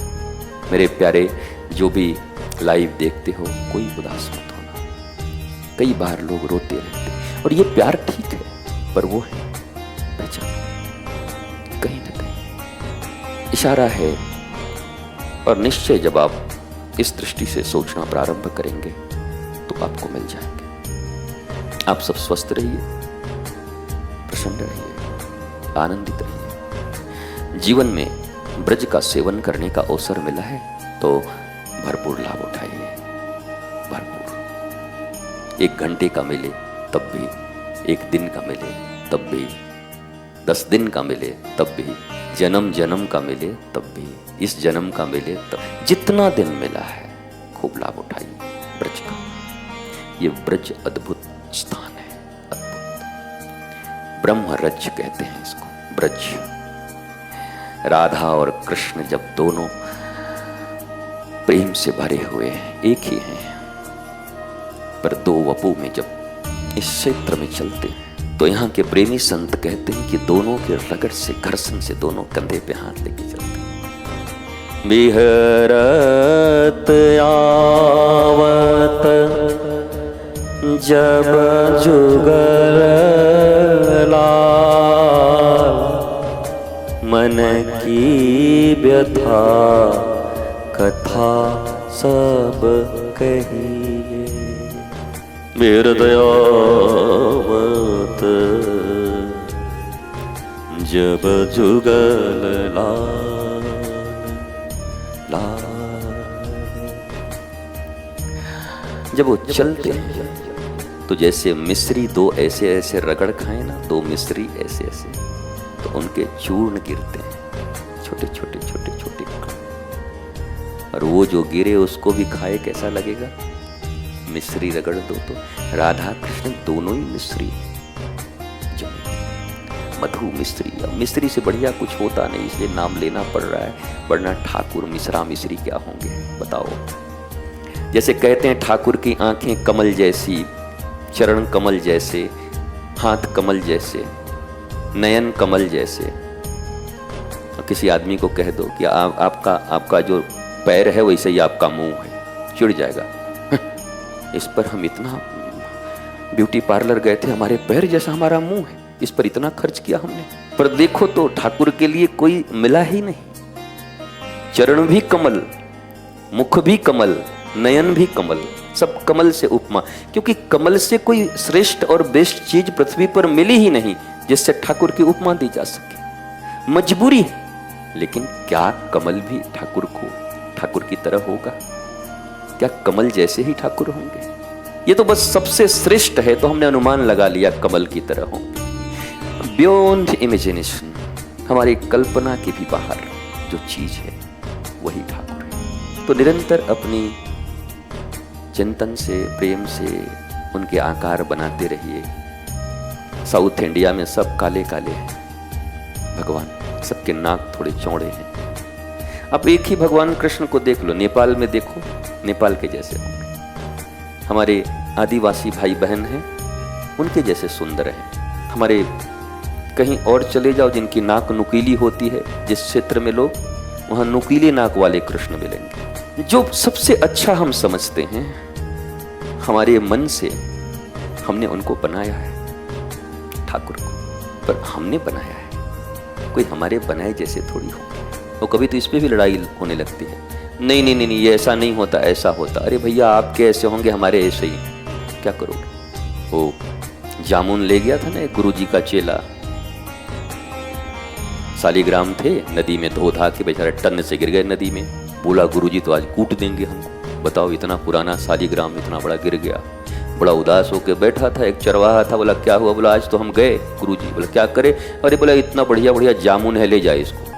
मेरे प्यारे। जो भी लाइव देखते हो, कोई उदास मत होना। कई बार लोग रोते रहते और ये प्यार ठीक है, पर वो है पहचान कहीं ना कहीं इशारा है। और निश्चय जब आप इस दृष्टि से सोचना प्रारंभ करेंगे तो आपको मिल जाएंगे। आप सब स्वस्थ रहिए, प्रसन्न रहिए, आनंदित रहिए। जीवन में ब्रज का सेवन करने का अवसर मिला है तो भरपूर लाभ उठाइए, भरपूर। 1 घंटे का मिले तब भी, 1 दिन का मिले तब भी, 10 दिन का मिले तब भी, जन्म जन्म का मिले तब भी, इस जन्म का मिले तब, जितना दिन मिला है खूब लाभ उठाइए ब्रज का। ये ब्रज अद्भुत स्थान है, अद्भुत। ब्रह्म रज कहते हैं इसको, ब्रज। राधा और कृष्ण जब दोनों प्रेम से भरे हुए हैं, एक ही हैं, पर 2 वपू में जब इस क्षेत्र में चलते हैं तो यहाँ के प्रेमी संत कहते हैं कि दोनों के रगड़ से, घर्षण से दोनों कंधे पे हाथ लेके चलते हैं। बिहरत आवत जब जुगल लाल, मन की व्यथा कथा सब कहिए। बिहरत आवत जब जुगल लाल, लाल। जब वो चलते हैं तो जैसे मिश्री दो ऐसे ऐसे रगड़ खाए ना, दो मिश्री ऐसे ऐसे, तो उनके चूर्ण गिरते हैं, छोटे छोटे छोटे छोटे। और वो जो गिरे उसको भी खाए कैसा लगेगा? मिश्री रगड़ दो तो राधा कृष्ण दोनों ही मिश्री, मधु मिश्री। अब मिश्री से बढ़िया कुछ होता नहीं, इसलिए नाम लेना पड़ रहा है, वरना ठाकुर मिश्रा मिश्री क्या होंगे बताओ। जैसे कहते हैं ठाकुर की आंखें कमल जैसी, चरण कमल जैसे, हाथ कमल जैसे, नयन कमल जैसे। और किसी आदमी को कह दो कि आपका जो पैर है वैसे ही आपका मुंह है, चिढ़ जाएगा। इस पर हम इतना ब्यूटी पार्लर गए थे, हमारे पैर जैसा हमारा मुंह है, इस पर इतना खर्च किया हमने, पर देखो तो ठाकुर के लिए कोई मिला ही नहीं। चरण भी कमल, मुख भी कमल, नयन भी कमल, सब कमल से उपमा। क्योंकि कमल से कोई श्रेष्ठ और बेस्ट चीज पृथ्वी पर मिली ही नहीं जिससे ठाकुर की उपमा दी जा सके। मजबूरी है, लेकिन क्या कमल भी ठाकुर की तरह होगा? क्या कमल जैसे ही ठाकुर होंगे? ये तो बस सबसे श्रेष्ठ है, तो हमने अनुमान लगा लिया कमल की तरह होंगे। बियॉन्ड इमेजिनेशन, हमारी कल्पना के भी बाहर जो चीज है वही ठाकुर है। तो निरंतर अपनी चिंतन से, प्रेम से उनके आकार बनाते रहिए। साउथ इंडिया में सब काले काले हैं भगवान, सबके नाक थोड़े चौड़े हैं। अब एक ही भगवान कृष्ण को देख लो, नेपाल में देखो, नेपाल के जैसे होंगे। हमारे आदिवासी भाई बहन हैं, उनके जैसे सुंदर हैं। हमारे कहीं और चले जाओ जिनकी नाक नुकीली होती है, जिस क्षेत्र में लोग, वहां नुकीले नाक वाले कृष्ण मिलेंगे। जो सबसे अच्छा हम समझते हैं, हमारे मन से हमने उनको बनाया है ठाकुर को, पर हमने बनाया है, कोई हमारे बनाए जैसे थोड़ी हो। और कभी तो इस पे भी लड़ाई होने लगती है, नहीं नहीं नहीं, ये ऐसा नहीं होता, ऐसा होता। अरे भैया आपके ऐसे होंगे, हमारे ऐसे ही, क्या करोगे? वो जामुन ले गया था ना गुरुजी का चेला, सालिग्राम थे, नदी में धो धा के बेचारा टन से गिर गए नदी में। बोला गुरुजी तो आज कूट देंगे हमको। बताओ, इतना पुराना सालिग्राम इतना बड़ा गिर गया। बड़ा उदास होकर बैठा था, एक चरवाहा था। बोला क्या हुआ? बोला आज तो हम गए गुरुजी। बोला क्या करे? अरे बोला इतना बढ़िया बढ़िया जामुन है, ले जाए इसको।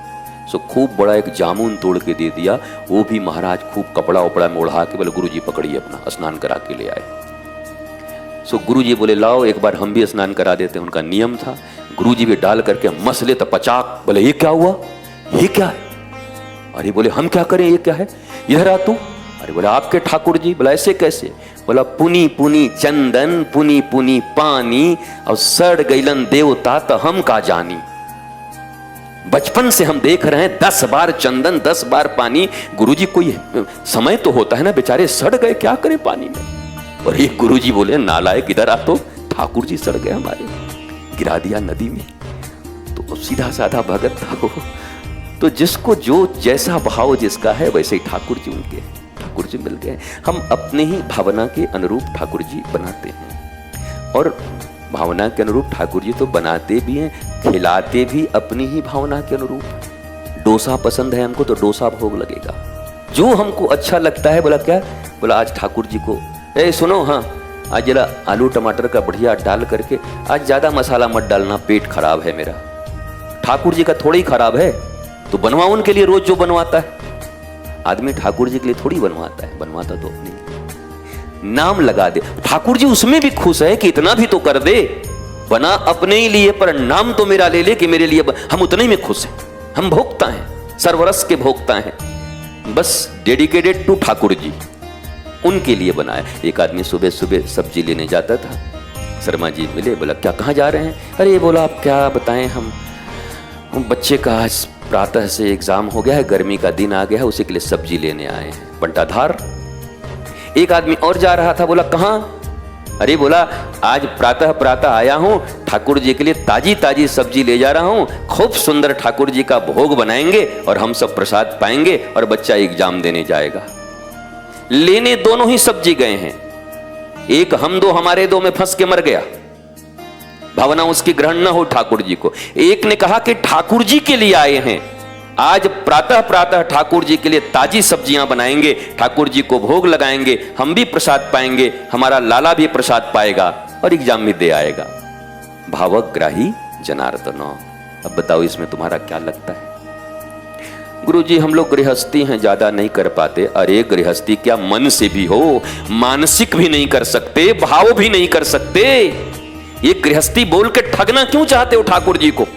सो खूब बड़ा एक जामुन तोड़ के दे दिया। वो भी महाराज खूब कपड़ा वपड़ा में ओढ़ा के बोले गुरुजी पकड़िए, अपना स्नान करा के ले आए। सो गुरुजी बोले लाओ एक बार हम भी स्नान करा देते। उनका नियम था। गुरुजी भी डाल करके मसले तो पचाक। बोले ये क्या हुआ? ये क्या है? अरे बोले हम क्या करें, ये क्या है? इधर आ तू। अरे बोला आपके ठाकुर जी। बोला ऐसे कैसे? बोला पुनी पुनी चंदन, पुनी पुनी पानी, और सड़ गईलन देवता तो हम का जानी। बचपन से हम देख रहे हैं 10 बार चंदन 10 बार पानी। गुरुजी कोई समय तो होता है ना, बेचारे सड़ गए, क्या करें पानी में। और ये गुरुजी बोले नालायक इधर आ। तो ठाकुर जी सड़ गए हमारे, गिरा दिया नदी में। तो सीधा साधा भगत था वो। तो जिसको जो जैसा भाव जिसका है वैसे ही ठाकुर जी उनके ठाकुर जी मिल गए। हम अपने ही भावना के अनुरूप ठाकुर जी बनाते हैं, और भावना के अनुरूप ठाकुर जी तो बनाते भी हैं, खिलाते भी अपनी ही भावना के अनुरूप। डोसा पसंद है हमको तो डोसा भोग लगेगा। जो हमको अच्छा लगता है, बोला क्या? बोला आज ठाकुर जी को सुनो, हाँ आज जरा आलू टमाटर का बढ़िया डाल करके, आज ज्यादा मसाला मत डालना, पेट खराब है मेरा। ठाकुर जी का थोड़ी खराब है तो बनवाओ उनके लिए रोज जो बनवाता है। आदमी ठाकुर जी के लिए थोड़ी बनवाता है, बनवाता तो अपने नाम लगा दे। ठाकुर जी उसमें भी खुश है कि इतना भी तो कर दे, बना अपने ही लिए पर नाम तो मेरा ले ले कि मेरे लिए हम उतने ही में खुश हैं। हम भोक्ता हैं, सर्वरस के भोक्ता हैं, बस डेडिकेटेड टू ठाकुर जी, उनके लिए बनाया। एक आदमी सुबह सुबह सब्जी लेने जाता था, शर्मा जी मिले। बोला क्या कहाँ जा रहे हैं? अरे बोला आप क्या बताएं, हम बच्चे का आज प्रातः से एग्जाम हो गया है, गर्मी का दिन आ गया है, उसी के लिए सब्जी लेने आए हैं बंटाधार। एक आदमी और जा रहा था। बोला कहाँ? अरे बोला आज प्रातः प्रातः आया हूँ, ठाकुर जी के लिए ताजी ताजी सब्जी ले जा रहा हूँ, खूब सुंदर ठाकुर जी का भोग बनाएंगे और हम सब प्रसाद पाएंगे और बच्चा एग्जाम देने जाएगा। लेने दोनों ही सब्जी गए हैं, एक हम दो हमारे दो में फंस के मर गया, भावना उसकी ग्रहण न हो ठाकुर जी को। एक ने कहा कि ठाकुर जी के लिए आए हैं, आज प्रातः प्रातः ठाकुर जी के लिए ताजी सब्जियां बनाएंगे, ठाकुर जी को भोग लगाएंगे, हम भी प्रसाद पाएंगे, हमारा लाला भी प्रसाद पाएगा और एग्जाम में दे आएगा। भावग्राही जनार्दन। अब बताओ इसमें तुम्हारा क्या लगता है? गुरुजी हम लोग गृहस्थी हैं, ज्यादा नहीं कर पाते। अरे गृहस्थी क्या मन से भी हो, मानसिक भी नहीं कर सकते, भाव भी नहीं कर सकते। ये गृहस्थी बोल के ठगना क्यों चाहते हो ठाकुर जी को?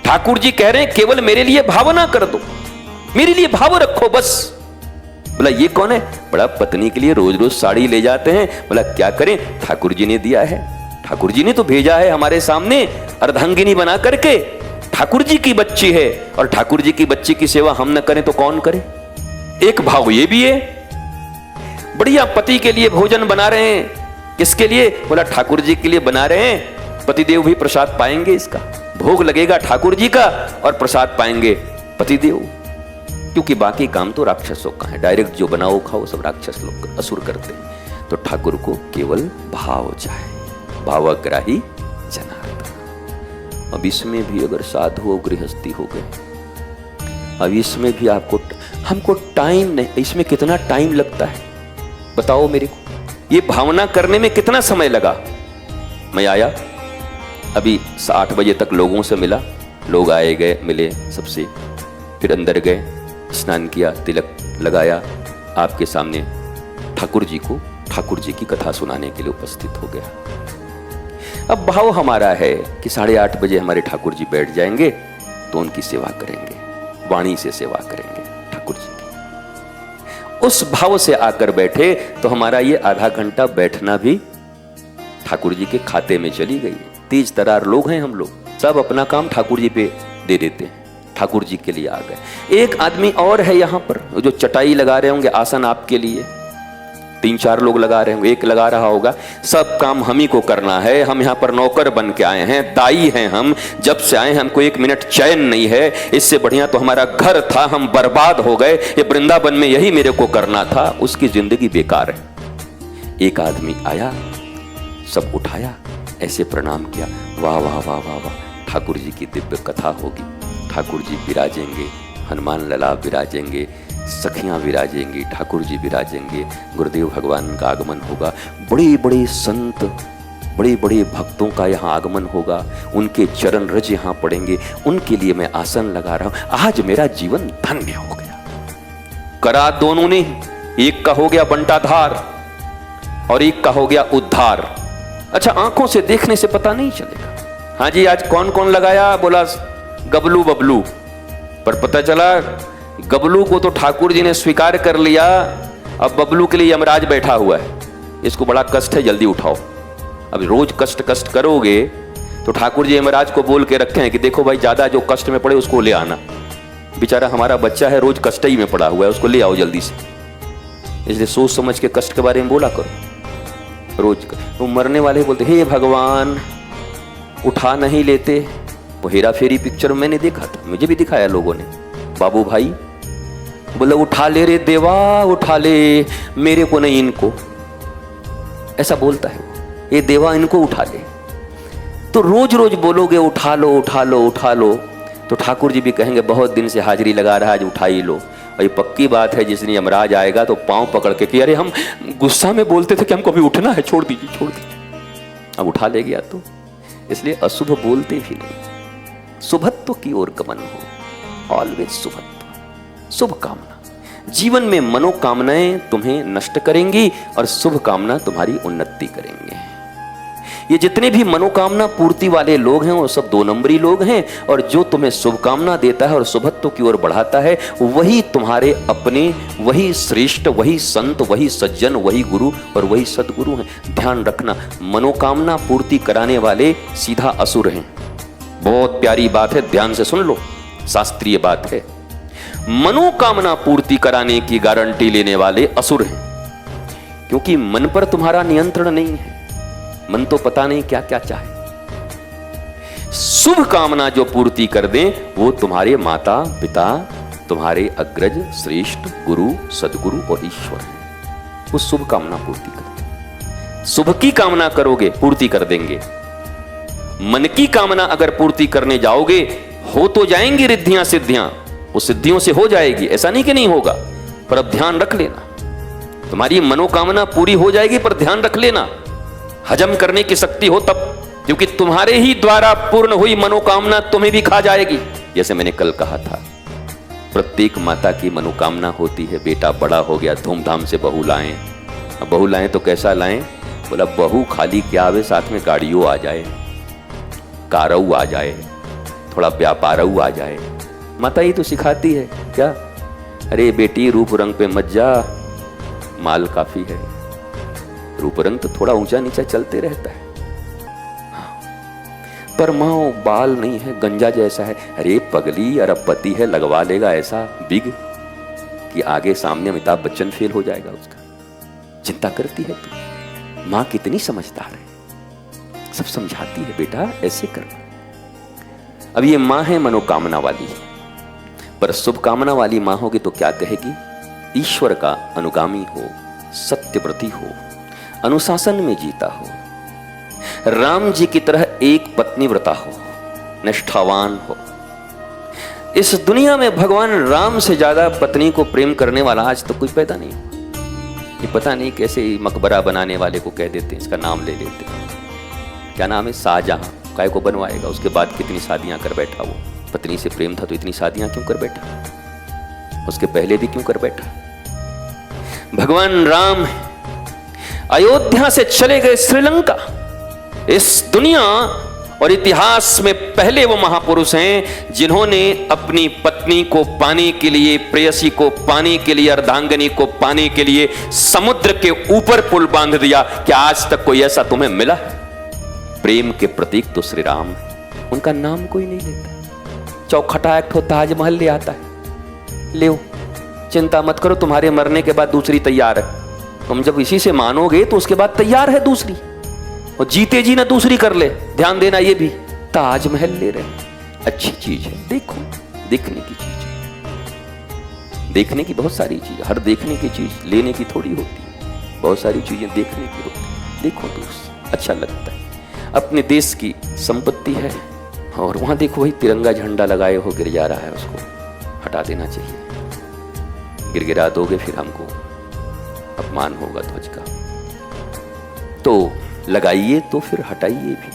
ठाकुर जी कह रहे हैं केवल मेरे लिए भावना कर दो, मेरे लिए भाव रखो बस। बोला ये कौन है? बड़ा पत्नी के लिए रोज रोज साड़ी ले जाते हैं। बोला क्या करें, ठाकुर जी ने दिया है, ठाकुर जी ने तो भेजा है हमारे सामने अर्धांगिनी बना करके। ठाकुर जी की बच्ची है और ठाकुर जी की बच्ची की सेवा हम न करें तो कौन करे? एक भाव ये भी है। बढ़िया पति के लिए भोजन बना रहे हैं, किसके लिए? बोला ठाकुर जी के लिए बना रहे हैं, पतिदेव भी प्रसाद पाएंगे, इसका भोग लगेगा ठाकुर जी का और प्रसाद पाएंगे पतिदेव। क्योंकि बाकी काम तो राक्षसों का है, डायरेक्ट जो बनाओ खाओ सब राक्षस लोग असुर करते हैं। तो ठाकुर को केवल भाव चाहिए, भावग्राही जनार्दन। अब इसमें भी अगर साधु हो गृहस्थी हो गए, अब इसमें भी हमको टाइम नहीं, इसमें कितना टाइम लगता है बताओ मेरे को? ये भावना करने में कितना समय लगा? मैं आया अभी 8 बजे तक लोगों से मिला, लोग आए गए, मिले सबसे, फिर अंदर गए, स्नान किया, तिलक लगाया, आपके सामने ठाकुर जी को ठाकुर जी की कथा सुनाने के लिए उपस्थित हो गया। अब भाव हमारा है कि 8:30 बजे हमारे ठाकुर जी बैठ जाएंगे तो उनकी सेवा करेंगे, वाणी से सेवा करेंगे ठाकुर जी की। उस भाव से आकर बैठे तो हमारा ये आधा घंटा बैठना भी ठाकुर जी के खाते में चली गई। तेज तरार लोग हैं हम लोग, सब अपना काम ठाकुर जी पे दे देते हैं, ठाकुर जी के लिए आ गए। एक आदमी और है यहाँ पर जो चटाई लगा रहे होंगे, आसन आपके लिए 3-4 लोग लगा रहे होंगे, एक लगा रहा होगा। सब काम हम ही को करना है, हम यहाँ पर नौकर बन के आए हैं, दाई हैं हम, जब से आए हमको 1 मिनट चैन नहीं है। इससे बढ़िया तो हमारा घर था, हम बर्बाद हो गए, ये वृंदावन में यही मेरे को करना था। उसकी जिंदगी बेकार है। एक आदमी आया, सब उठाया, ऐसे प्रणाम किया, वाह वाह वाह वाह वाह, ठाकुर जी की दिव्य कथा होगी, ठाकुर जी विराजेंगे, हनुमान लला विराजेंगे, सखियां विराजेंगी, ठाकुर जी विराजेंगे, गुरुदेव भगवान का आगमन होगा, बड़े बड़े संत, बड़े बड़े भक्तों का यहाँ आगमन होगा, उनके चरण रज यहाँ पड़ेंगे, उनके लिए मैं आसन लगा रहा हूं। आज मेरा जीवन धन्य हो गया। करा दोनों ने, एक का हो गया बंटाधार और एक का हो गया उद्धार। अच्छा, आंखों से देखने से पता नहीं चलेगा। हाँ जी, आज कौन कौन लगाया? बोला गबलू बबलू, पर पता चला गबलू को तो ठाकुर जी ने स्वीकार कर लिया, अब बबलू के लिए यमराज बैठा हुआ है, इसको बड़ा कष्ट है, जल्दी उठाओ। अब रोज कष्ट करोगे तो ठाकुर जी यमराज को बोल के रखे हैं कि देखो भाई, ज्यादा जो कष्ट में पड़े उसको ले आना, बेचारा हमारा बच्चा है, रोज कष्ट ही में पड़ा हुआ है, उसको ले आओ जल्दी से। इसलिए सोच समझ के कष्ट के बारे में बोला करो। रोज वो मरने वाले बोलते, हे भगवान उठा नहीं लेते। वो हेरा फेरी पिक्चर मैंने देखा था, मुझे भी दिखाया लोगों ने। बाबू भाई बोले उठा ले रे देवा, उठा ले, मेरे को नहीं इनको, ऐसा बोलता है वो, ये देवा इनको उठा ले। तो रोज रोज बोलोगे उठा लो उठा लो उठा लो, तो ठाकुर जी भी कहेंगे बहुत दिन से हाजिरी लगा रहा है, आज उठा ही लो। और ये पक्की बात है, जिस दिन यमराज आएगा तो पांव पकड़ के कि अरे हम गुस्सा में बोलते थे कि हमको अभी उठना है, छोड़ दीजिए छोड़ दीजिए, अब उठा ले गया। तो इसलिए अशुभ बोलते भी नहीं, शुभत्व की ओर गमन हो, ऑलवेज शुभत्व, शुभ कामना। जीवन में मनोकामनाएं तुम्हें नष्ट करेंगी और शुभ कामना तुम्हारी उन्नति करेंगे। ये जितने भी मनोकामना पूर्ति वाले लोग हैं वो सब 2 नंबरी लोग हैं, और जो तुम्हें शुभकामना देता है और शुभत्व की ओर बढ़ाता है वही तुम्हारे अपने, वही श्रेष्ठ, वही संत, वही सज्जन, वही गुरु और वही सदगुरु हैं। ध्यान रखना, मनोकामना पूर्ति कराने वाले सीधा असुर हैं। बहुत प्यारी बात है, ध्यान से सुन लो, शास्त्रीय बात है। मनोकामना पूर्ति कराने की गारंटी लेने वाले असुर हैं, क्योंकि मन पर तुम्हारा नियंत्रण नहीं है, मन तो पता नहीं क्या क्या चाहे। शुभ कामना जो पूर्ति कर दें वो तुम्हारे माता पिता, तुम्हारे अग्रज, श्रेष्ठ, गुरु, सदगुरु और ईश्वर है, वो शुभ कामना पूर्ति करते। शुभ की कामना करोगे पूर्ति कर देंगे। मन की कामना अगर पूर्ति करने जाओगे हो तो जाएंगी रिद्धियां सिद्धियां, वो सिद्धियों से हो जाएगी, ऐसा नहीं कि नहीं होगा, पर अब ध्यान रख लेना, तुम्हारी मनोकामना पूरी हो जाएगी, पर ध्यान रख लेना हजम करने की शक्ति हो तब, क्योंकि तुम्हारे ही द्वारा पूर्ण हुई मनोकामना तुम्हें भी खा जाएगी। जैसे मैंने कल कहा था, प्रत्येक माता की मनोकामना होती है, बेटा बड़ा हो गया, धूमधाम से बहू लाएं। अब बहू लाएं तो कैसा लाएं? बोला बहू खाली क्या आवे, साथ में गाड़ियों आ जाए, कारऊ आ जाए, थोड़ा व्यापारऊ आ जाए। माता ही तो सिखाती है क्या, अरे बेटी रूप रंग पे मत जा, माल काफी है। रूप रंग तो थोड़ा ऊंचा नीचा चलते रहता है, पर माँ बाल नहीं है, गंजा जैसा है। अरे पगली, अरबपति है, लगवा लेगा ऐसा बिग कि आगे सामने अमिताभ बच्चन फेल हो जाएगा उसका। चिंता करती है तू, माँ कितनी समझदार है, सब समझाती है, बेटा ऐसे कर। अब ये माँ है मनोकामना वाली, पर शुभकामना वाली माँ होगी तो क्या कहेगी? ईश्वर का अनुगामी हो, सत्यव्रती हो, अनुशासन में जीता हो, राम जी की तरह एक पत्नी व्रता हो, निष्ठावान हो। इस दुनिया में भगवान राम से ज्यादा पत्नी को प्रेम करने वाला आज तो कोई पैदा नहीं हुआ। ये पता नहीं कैसे मकबरा बनाने वाले को कह देते हैं, इसका नाम ले लेते हैं, क्या नाम है, शाहजहां। काय को बनवाएगा, उसके बाद कितनी शादियां कर बैठा वो। पत्नी से प्रेम था तो इतनी शादियां क्यों कर बैठा, उसके पहले भी क्यों कर बैठा। भगवान राम अयोध्या से चले गए श्रीलंका। इस दुनिया और इतिहास में पहले वो महापुरुष हैं जिन्होंने अपनी पत्नी को पाने के लिए, प्रेयसी को पाने के लिए, अर्धांगिनी को पाने के लिए समुद्र के ऊपर पुल बांध दिया। क्या आज तक कोई ऐसा तुम्हें मिला? प्रेम के प्रतीक तो श्री राम है, उनका नाम कोई नहीं लेता। चौखटा एक ठो ताजमहल ले आता है, ले चिंता मत करो, तुम्हारे मरने के बाद दूसरी तैयार है। तुम जब इसी से मानोगे तो उसके बाद तैयार है दूसरी, और जीते जी ना दूसरी कर ले। ध्यान देना, ये भी ताजमहल ले रहे, अच्छी चीज है, देखो, देखने की चीज है, देखने की बहुत सारी चीज, हर देखने की चीज लेने की थोड़ी होती है, बहुत सारी चीजें देखने की होती है। देखो दोस्त, अच्छा लगता है, अपने देश की संपत्ति है, और वहां देखो वही तिरंगा झंडा लगाए हो गिर जा रहा है, उसको हटा देना चाहिए। गिरगिरा दोगे फिर हमको अपमान होगा ध्वज का, तो लगाइए तो फिर हटाइए भी।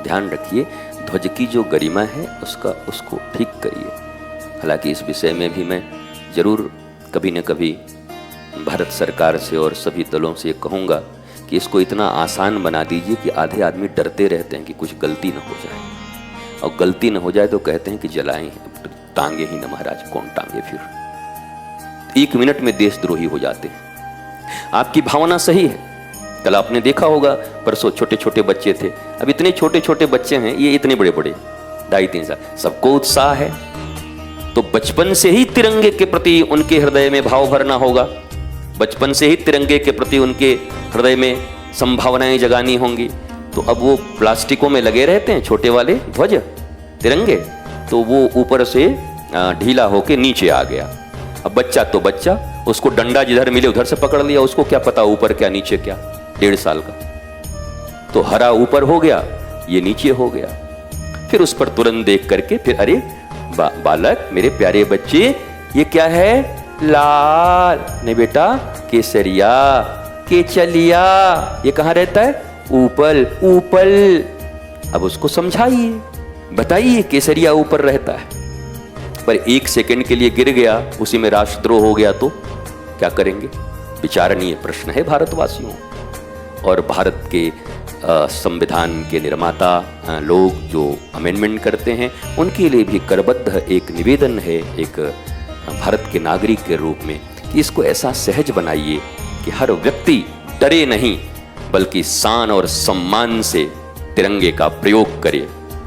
ध्यान रखिए, ध्वज की जो गरिमा है उसको ठीक करिए। हालांकि इस विषय में भी मैं जरूर कभी न कभी भारत सरकार से और सभी दलों से कहूँगा कि इसको इतना आसान बना दीजिए कि आधे आदमी डरते रहते हैं कि कुछ गलती न हो जाए, और गलती न हो जाए तो कहते हैं कि जलाएं, टांगे ही न महाराज, कौन टांगे फिर। 1 मिनट में देशद्रोही हो जाते हैं। आपकी भावना सही है, कल आपने देखा होगा, परसों छोटे छोटे बच्चे थे, अब इतने छोटे छोटे बच्चे हैं, ये इतने बड़े बड़े 2.5-3 साल, सबको उत्साह है, तो बचपन से ही तिरंगे के प्रति उनके हृदय में भाव भरना होगा, बचपन से ही तिरंगे के प्रति उनके हृदय में संभावनाएं जगानी होंगी। तो अब वो प्लास्टिकों में लगे रहते हैं छोटे वाले ध्वज तिरंगे, तो वो ऊपर से ढीला होके नीचे आ गया। अब बच्चा तो बच्चा, उसको डंडा जिधर मिले उधर से पकड़ लिया, उसको क्या पता ऊपर क्या नीचे क्या, 1.5 साल का, तो हरा ऊपर हो गया, ये नीचे हो गया। फिर उस पर तुरंत देख करके फिर अरे बालक, मेरे प्यारे बच्चे, ये क्या है? लाल नहीं बेटा, केसरिया, केचलिया। ये कहाँ रहता है? ऊपर, ऊपर। अब उसको समझाइए, बताइए केसरिया ऊपर रहता है, पर 1 सेकंड के लिए गिर गया, उसी में राष्ट्रद्रोह हो गया तो क्या करेंगे? विचारणीय प्रश्न है भारतवासियों। और भारत के संविधान के निर्माता लोग जो अमेंडमेंट करते हैं, उनके लिए भी करबद्ध एक निवेदन है, एक भारत के नागरिक के रूप में, कि इसको ऐसा सहज बनाइए कि हर व्यक्ति डरे नहीं, बल्कि शान और सम्मान से तिरंगे का प्रयोग करे।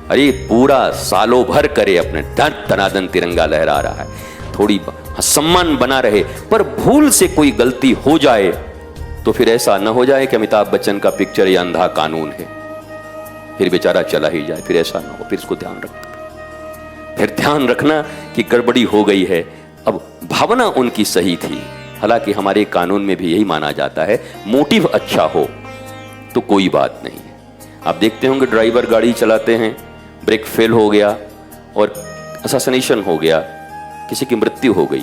अरे पूरा सालों भर करे, अपने धनाधन तिरंगा लहरा रहा है, थोड़ी सम्मान बना रहे, पर भूल से कोई गलती हो जाए तो फिर ऐसा न हो जाए कि अमिताभ बच्चन का पिक्चर ये अंधा कानून है, फिर बेचारा चला ही जाए, फिर ऐसा ना हो। फिर इसको ध्यान रखना, फिर ध्यान रखना कि गड़बड़ी हो गई है। अब भावना उनकी सही थी, हालांकि हमारे कानून में भी यही माना जाता है, मोटिव अच्छा हो तो कोई बात नहीं है। आप देखते होंगे ड्राइवर गाड़ी चलाते हैं, ब्रेक फेल हो गया और असैसिनेशन हो गया, किसी की मृत्यु हो गई,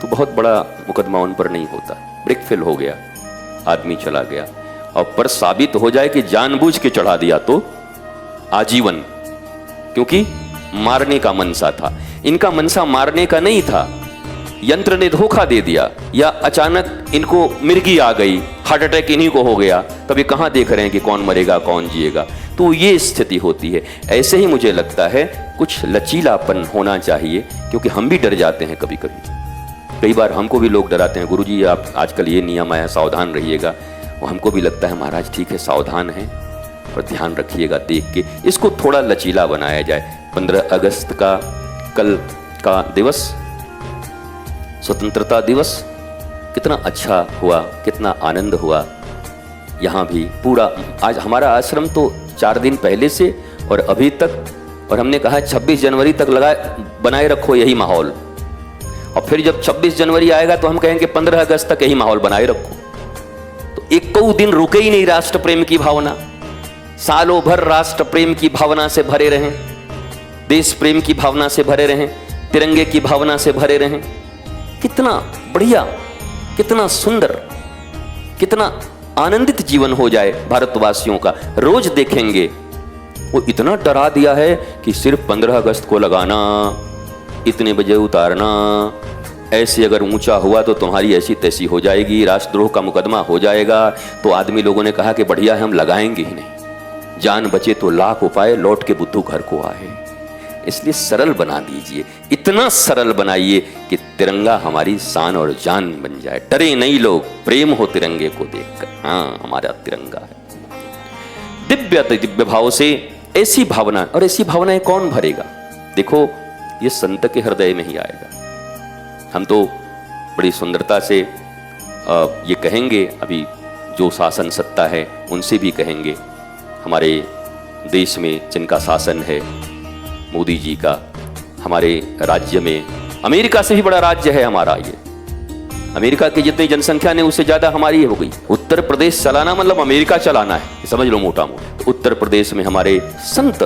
तो बहुत बड़ा मुकदमा उन पर नहीं होता। ब्रेक फेल हो गया, आदमी चला गया, और पर साबित हो जाए कि जानबूझ के चढ़ा दिया तो आजीवन, क्योंकि मारने का मनसा था। इनका मनसा मारने का नहीं था, यंत्र ने धोखा दे दिया, या अचानक इनको मिर्गी आ गई, हार्ट अटैक इन्हीं को हो गया, तभी कहां देख रहे हैं कि कौन मरेगा कौन जिएगा। तो ये स्थिति होती है। ऐसे ही मुझे लगता है कुछ लचीलापन होना चाहिए, क्योंकि हम भी डर जाते हैं कभी कभी। कई बार हमको भी लोग डराते हैं, गुरुजी आप आजकल ये नियम आया सावधान रहिएगा। वो हमको भी लगता है महाराज ठीक है सावधान है, पर ध्यान रखिएगा देख के। इसको थोड़ा लचीला बनाया जाए। 15 अगस्त का कल का दिवस, स्वतंत्रता दिवस, कितना अच्छा हुआ, कितना आनंद हुआ। यहाँ भी पूरा आज हमारा आश्रम तो 4 दिन पहले से और अभी तक, और हमने कहा 26 जनवरी तक बनाए रखो यही माहौल, और फिर जब 26 जनवरी आएगा तो हम कहेंगे 15 अगस्त तक यही माहौल बनाए रखो। तो एक को दिन रुके ही नहीं राष्ट्र प्रेम की भावना। सालों भर राष्ट्र प्रेम की भावना से भरे रहें, देश प्रेम की भावना से भरे रहें, तिरंगे की भावना से भरे रहें। कितना बढ़िया, कितना सुंदर, कितना आनंदित जीवन हो जाए भारतवासियों का। रोज देखेंगे वो इतना डरा दिया है कि सिर्फ 15 अगस्त को लगाना, इतने बजे उतारना, ऐसे अगर ऊंचा हुआ तो तुम्हारी ऐसी तैसी हो जाएगी, राष्ट्रद्रोह का मुकदमा हो जाएगा। तो आदमी लोगों ने कहा कि बढ़िया है हम लगाएंगे ही नहीं, जान बचे तो लाख उपाय, लौट के बुद्धू घर को आए। इसलिए सरल बना दीजिए, इतना सरल बनाइए कि तिरंगा हमारी शान और जान बन जाए। डरे नहीं लोग, प्रेम हो तिरंगे को देखकर, हाँ हमारा तिरंगा है। दिव्य दिव्य भाव से ऐसी भावना, और ऐसी भावनाएं कौन भरेगा? देखो ये संत के हृदय में ही आएगा। हम तो बड़ी सुंदरता से ये कहेंगे, अभी जो शासन सत्ता है उनसे भी कहेंगे, हमारे देश में जिनका शासन है मोदी जी का, हमारे राज्य में, अमेरिका से भी बड़ा राज्य है हमारा ये। अमेरिका की जितनी जनसंख्या ने उससे ज्यादा हमारी हो गई। उत्तर प्रदेश चलाना मतलब अमेरिका चलाना है, समझ लो मोटा मोटा। तो उत्तर प्रदेश में हमारे संत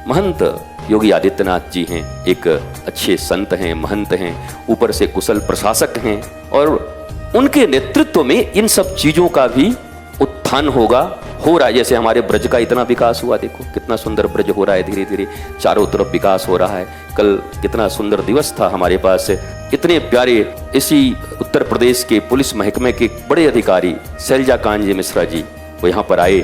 महंत योगी आदित्यनाथ जी हैं, एक अच्छे संत हैं, महंत हैं, ऊपर से कुशल प्रशासक हैं, और उनके नेतृत्व में इन सब चीजों का भी उत्थान होगा, हो रहा है। जैसे हमारे ब्रज का इतना विकास हुआ, देखो कितना सुंदर ब्रज हो रहा है, धीरे धीरे चारों तरफ विकास हो रहा है। कल कितना सुंदर दिवस था हमारे पास, इतने प्यारे इसी उत्तर प्रदेश के पुलिस महकमे के बड़े अधिकारी शैलजा कांजी मिश्रा जी, वो यहाँ पर आए,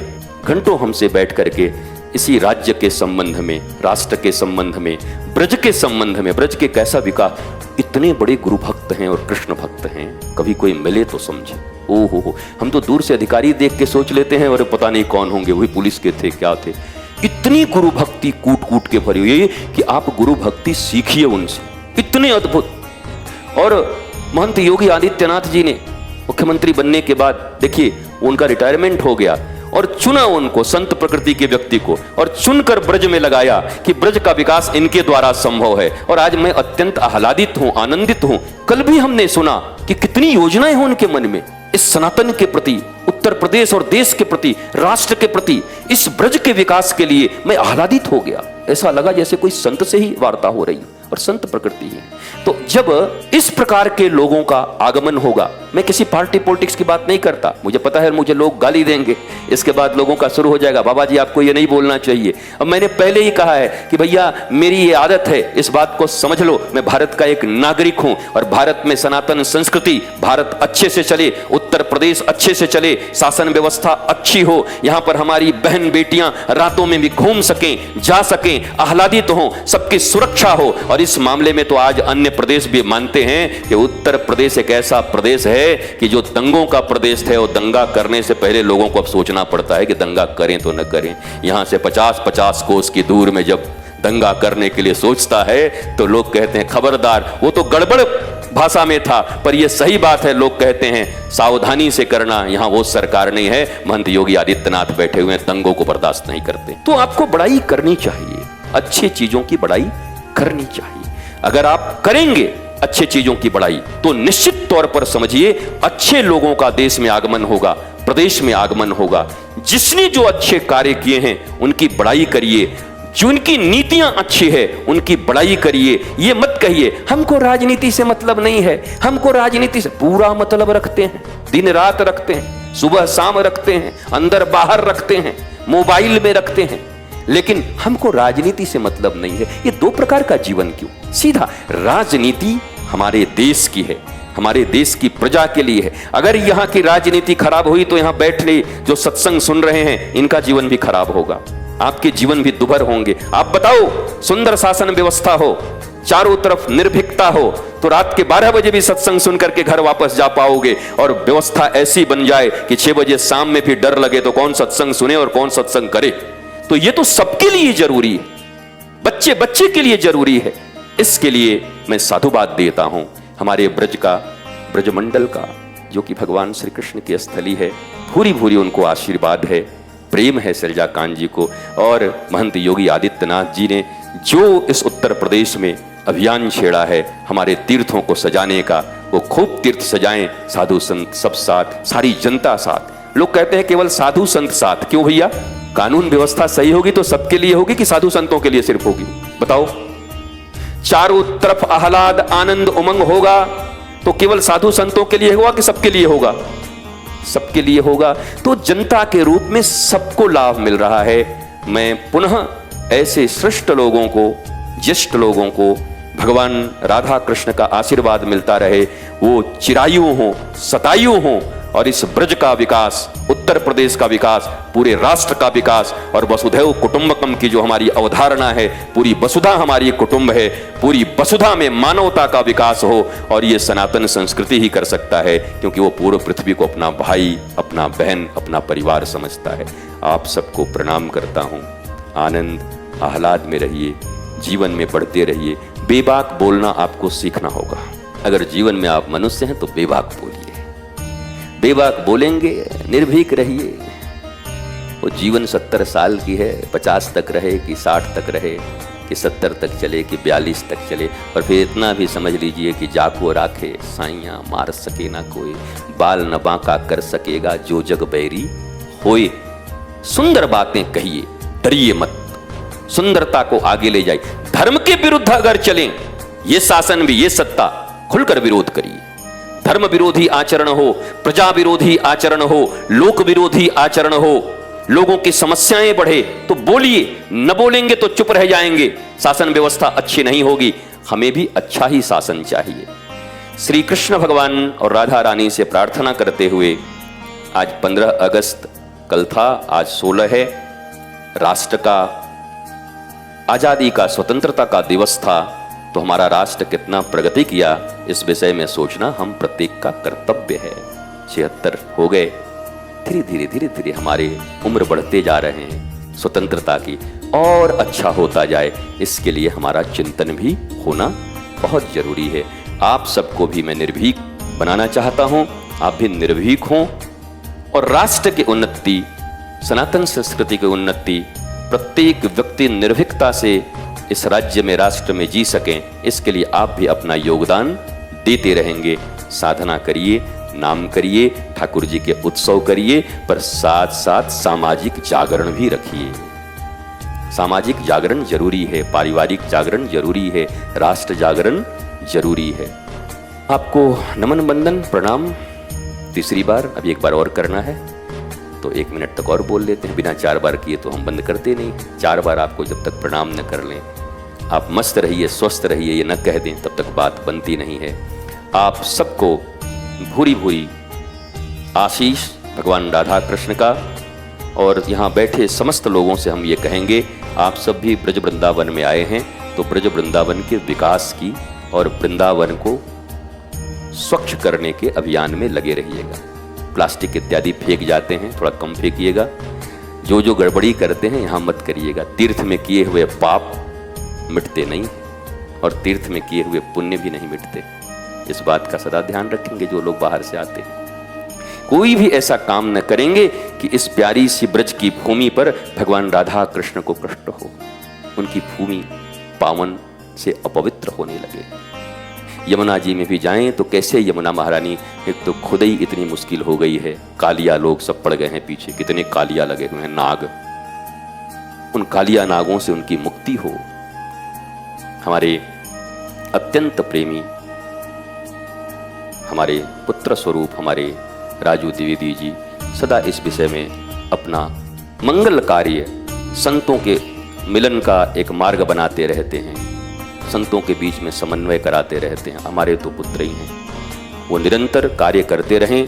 घंटों हमसे बैठ करके इसी राज्य के संबंध में, राष्ट्र के संबंध में, ब्रज के संबंध में, ब्रज के कैसा विकास। इतने बड़े गुरु भक्त हैं और कृष्ण भक्त हैं, कभी कोई मिले तो समझे। ओहो, हम तो दूर से अधिकारी देख के सोच लेते हैं और पता नहीं कौन होंगे, वही पुलिस के थे क्या थे। इतनी गुरु भक्ति कूट कूट के भरी हुई कि आप गुरु भक्ति सीखिए उनसे, इतने अद्भुत। और महंत योगी आदित्यनाथ जी ने मुख्यमंत्री बनने के बाद देखिए उनका रिटायरमेंट हो गया, और चुना उनको, संत प्रकृति के व्यक्ति को, और चुनकर ब्रज में लगाया कि ब्रज का विकास इनके द्वारा संभव है। और आज मैं अत्यंत आह्लादित हूं, आनंदित हूं। कल भी हमने सुना कि कितनी योजनाएं हैं उनके मन में इस सनातन के प्रति, उत्तर प्रदेश और देश के प्रति, राष्ट्र के प्रति, इस ब्रज के विकास के लिए मैं आह्लादित हो गया। ऐसा लगा जैसे कोई संत से ही वार्ता हो रही, और संत प्रकृति है। तो जब इस प्रकार के लोगों का आगमन होगा, मैं किसी पार्टी पॉलिटिक्स की बात नहीं करता, मुझे पता है मुझे लोग गाली देंगे, इसके बाद लोगों का शुरू हो जाएगा बाबा जी आपको ये नहीं बोलना चाहिए। अब मैंने पहले ही कहा है कि भैया मेरी ये आदत है, इस बात को समझ लो, मैं भारत का एक नागरिक हूं, और भारत में सनातन संस्कृति, भारत अच्छे से चले, उत्तर प्रदेश अच्छे से चले, शासन व्यवस्था अच्छी हो, यहां पर हमारी बहन बेटियां रातों में भी घूम सकें, जा सकें, आह्लादित हो, सबकी सुरक्षा हो। और इस मामले में तो आज अन्य प्रदेश भी मानते हैं कि उत्तर प्रदेश एक ऐसा प्रदेश है कि जो दंगों का प्रदेश है, और दंगा करने से पहले लोगों को अब सोचना पड़ता है कि दंगा करें तो न करें। यहां से 50-50 कोस की दूर में जब दंगा करने के लिए सोचता है तो लोग कहते हैं खबरदार, वो तो गड़बड़ भाषा में था, पर यह सही बात है। लोग कहते हैं सावधानी से करना, यहां वो सरकार नहीं है, महंत योगी आदित्यनाथ बैठे हुए हैं, दंगों को बर्दाश्त नहीं करते। तो आपको बड़ाई करनी चाहिए, अच्छी चीजों की बड़ाई करनी चाहिए। अगर आप करेंगे अच्छे चीजों की बड़ाई, तो निश्चित तौर पर समझिए अच्छे लोगों का देश में आगमन होगा, प्रदेश में आगमन होगा। जिसने जो अच्छे कार्य किए हैं उनकी बड़ाई करिए, जो उनकी नीतियां अच्छी है उनकी बड़ाई करिए। ये मत कहिए हमको राजनीति से मतलब नहीं है, हमको राजनीति से पूरा मतलब रखते हैं, दिन रात रखते हैं, सुबह शाम रखते हैं, अंदर बाहर रखते हैं, मोबाइल में रखते हैं, लेकिन हमको राजनीति से मतलब नहीं है। ये दो प्रकार का जीवन क्यों? सीधा राजनीति हमारे देश की है, हमारे देश की प्रजा के लिए है। अगर यहाँ की राजनीति खराब हुई तो यहाँ बैठे जो सत्संग सुन रहे हैं इनका जीवन भी खराब होगा, आपके जीवन भी दुभर होंगे। आप बताओ, सुंदर शासन व्यवस्था हो, चारों तरफ निर्भीकता हो, तो रात के 12 बजे भी सत्संग सुन करके घर वापस जा पाओगे। और व्यवस्था ऐसी बन जाए कि 6 बजे शाम में भी डर लगे तो कौन सत्संग सुने और कौन सत्संग करे। तो ये तो सबके लिए जरूरी है, बच्चे बच्चे के लिए जरूरी है। इसके लिए मैं साधुवाद देता हूं हमारे ब्रज का, ब्रजमंडल का, जो कि भगवान श्री कृष्ण की स्थली है। भूरी भूरी उनको आशीर्वाद है, प्रेम है सैलजा कान जी को। और महंत योगी आदित्यनाथ जी ने जो इस उत्तर प्रदेश में अभियान छेड़ा है हमारे तीर्थों को सजाने का, वो खूब तीर्थ सजाएं, साधु संत सब साथ, सारी जनता साथ। लोग कहते हैं केवल साधु संत साथ, क्यों भैया? कानून व्यवस्था सही होगी तो सबके लिए होगी कि साधु संतों के लिए सिर्फ होगी? बताओ। चारों तरफ आह्लाद आनंद उमंग होगा तो केवल साधु संतों के लिए होगा कि सबके लिए होगा? सबके लिए होगा। तो जनता के रूप में सबको लाभ मिल रहा है। मैं पुनः ऐसे श्रेष्ठ लोगों को, ज्येष्ठ लोगों को भगवान राधा कृष्ण का आशीर्वाद मिलता रहे, वो चिरायु हो, शतायु हो, और इस ब्रज का विकास, उत्तर प्रदेश का विकास, पूरे राष्ट्र का विकास, और वसुधैव कुटुंबकम की जो हमारी अवधारणा है, पूरी वसुधा हमारी कुटुंब है, पूरी वसुधा में मानवता का विकास हो। और ये सनातन संस्कृति ही कर सकता है, क्योंकि वो पूर्ण पृथ्वी को अपना भाई, अपना बहन, अपना परिवार समझता है। आप सबको प्रणाम करता हूँ। आनंद आह्लाद में रहिए, जीवन में बढ़ते रहिए। बेबाक बोलना आपको सीखना होगा। अगर जीवन में आप मनुष्य हैं तो बेबाक बोलिए, बेबाक बोलेंगे, निर्भीक रहिए। वो जीवन 70 साल की है, 50 तक रहे कि 60 तक रहे कि 70 तक चले कि 42 तक चले, और फिर इतना भी समझ लीजिए कि जाको राखे साइयां मार सके ना कोई, बाल न बांका कर सकेगा जो जग बैरी होए। सुंदर बातें कहिए, डरिए मत, सुंदरता को आगे ले जाइए। धर्म के विरुद्ध अगर चलें, ये शासन भी, ये सत्ता, खुलकर विरोध करिए। धर्म विरोधी आचरण हो, प्रजा विरोधी आचरण हो, लोक विरोधी आचरण हो, लोगों की समस्याएं बढ़े तो बोलिए, न बोलेंगे तो चुप रह जाएंगे, शासन व्यवस्था अच्छी नहीं होगी। हमें भी अच्छा ही शासन चाहिए। श्री कृष्ण भगवान और राधा रानी से प्रार्थना करते हुए, आज 15 अगस्त कल था, आज 16 है, राष्ट्र का आजादी का, स्वतंत्रता का दिवस था। तो हमारा राष्ट्र कितना प्रगति किया, इस विषय में सोचना हम प्रत्येक का कर्तव्य है। 76 हो गए, धीरे धीरे धीरे धीरे हमारे उम्र बढ़ते जा रहे हैं, स्वतंत्रता की और अच्छा होता जाए, इसके लिए हमारा चिंतन भी होना बहुत जरूरी है। आप सबको भी मैं निर्भीक बनाना चाहता हूं, आप भी निर्भीक हों, और राष्ट्र की उन्नति, सनातन संस्कृति की उन्नति, प्रत्येक व्यक्ति निर्भीकता से इस राज्य में, राष्ट्र में जी सकें, इसके लिए आप भी अपना योगदान देते रहेंगे। साधना करिए, नाम करिए, ठाकुर जी के उत्सव करिए, पर साथ साथ सामाजिक जागरण भी रखिए। सामाजिक जागरण जरूरी है, पारिवारिक जागरण जरूरी है, राष्ट्र जागरण जरूरी है। आपको नमन बंदन प्रणाम तीसरी बार, अब एक बार और करना है तो 1 मिनट तक और बोल लेते हैं। बिना 4 बार किए तो हम बंद करते नहीं। 4 बार आपको जब तक प्रणाम न कर लें, आप मस्त रहिए, स्वस्थ रहिए, ये न कह दें, तब तक बात बनती नहीं है। आप सबको भूरी भूरी आशीष भगवान राधा कृष्ण का, और यहाँ बैठे समस्त लोगों से हम ये कहेंगे, आप सब भी ब्रज वृंदावन में आए हैं तो ब्रज वृंदावन के विकास की और वृंदावन को स्वच्छ करने के अभियान में लगे रहिएगा। प्लास्टिक इत्यादि फेंक जाते हैं, थोड़ा कम फेंकिएगा। जो जो गड़बड़ी करते हैं यहाँ मत करिएगा। तीर्थ में किए हुए पाप मिटते नहीं, और तीर्थ में किए हुए पुण्य भी नहीं मिटते। इस बात का सदा ध्यान रखेंगे जो लोग बाहर से आते हैं। कोई भी ऐसा काम न करेंगे कि इस प्यारी सी ब्रज की भूमि पर भगवान राधा कृष्ण को कष्ट हो, उनकी भूमि पावन से अपवित्र होने लगे। यमुना जी में भी जाएं तो कैसे यमुना महारानी, एक तो खुद ही इतनी मुश्किल हो गई है, कालिया लोग सब पड़ गए हैं पीछे, कितने कालिया लगे हुए हैं, नाग। उन कालिया नागों से उनकी मुक्ति हो। हमारे अत्यंत प्रेमी, हमारे पुत्र स्वरूप हमारे राजू द्विवेदी जी सदा इस विषय में अपना मंगल कार्य संतों के मिलन का एक मार्ग बनाते रहते हैं, संतों के बीच में समन्वय कराते रहते हैं। हमारे तो पुत्र ही हैं, वो निरंतर कार्य करते रहें।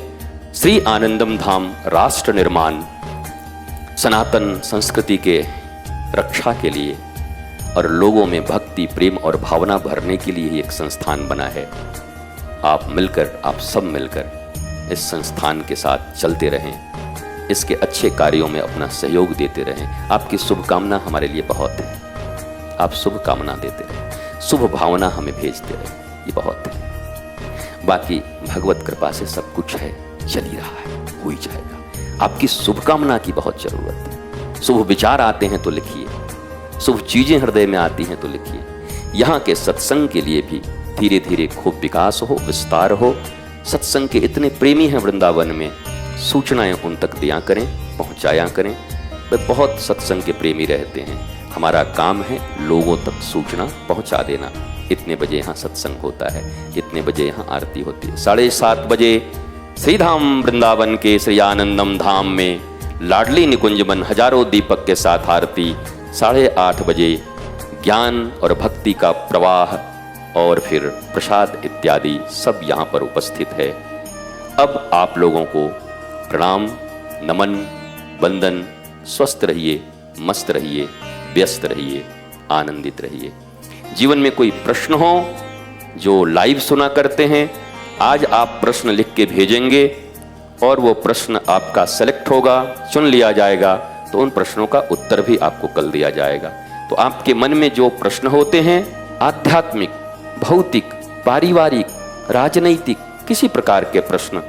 श्री आनंदम धाम राष्ट्र निर्माण, सनातन संस्कृति के रक्षा के लिए और लोगों में भक्ति, प्रेम और भावना भरने के लिए एक संस्थान बना है। आप मिलकर, आप सब मिलकर इस संस्थान के साथ चलते रहें, इसके अच्छे कार्यों में अपना सहयोग देते रहें। आपकी शुभकामना हमारे लिए बहुत है, आप शुभकामना देते रहें, शुभ भावना हमें भेजते रहें, ये बहुत है। बाकी भगवत कृपा से सब कुछ है, चल ही रहा है, हो ही जाएगा। आपकी शुभकामना की बहुत जरूरत है। शुभ विचार आते हैं तो लिखिए, शुभ चीजें हृदय में आती हैं तो लिखिए। यहाँ के सत्संग के लिए भी धीरे धीरे खूब विकास हो, विस्तार हो। सत्संग के इतने प्रेमी हैं वृंदावन में, सूचनाएं उन तक दिया करें, पहुंचाया करें। वे बहुत सत्संग के प्रेमी रहते हैं। हमारा काम है लोगों तक सूचना पहुंचा देना। इतने बजे यहाँ सत्संग होता है, इतने बजे यहाँ आरती होती है। 7:30 बजे श्रीधाम वृंदावन के श्री आनंदम धाम में लाडली निकुंज बन हजारों दीपक के साथ आरती। 8:30 बजे ज्ञान और भक्ति का प्रवाह और फिर प्रसाद इत्यादि सब यहाँ पर उपस्थित है। अब आप लोगों को प्रणाम, नमन, वंदन। स्वस्थ रहिए, मस्त रहिए, व्यस्त रहिए, आनंदित रहिए। जीवन में कोई प्रश्न हो, जो लाइव सुना करते हैं, आज आप प्रश्न लिख के भेजेंगे और वो प्रश्न आपका सेलेक्ट होगा, चुन लिया जाएगा, तो उन प्रश्नों का उत्तर भी आपको कल दिया जाएगा। तो आपके मन में जो प्रश्न होते हैं, आध्यात्मिक, भौतिक, पारिवारिक, राजनैतिक, किसी प्रकार के प्रश्न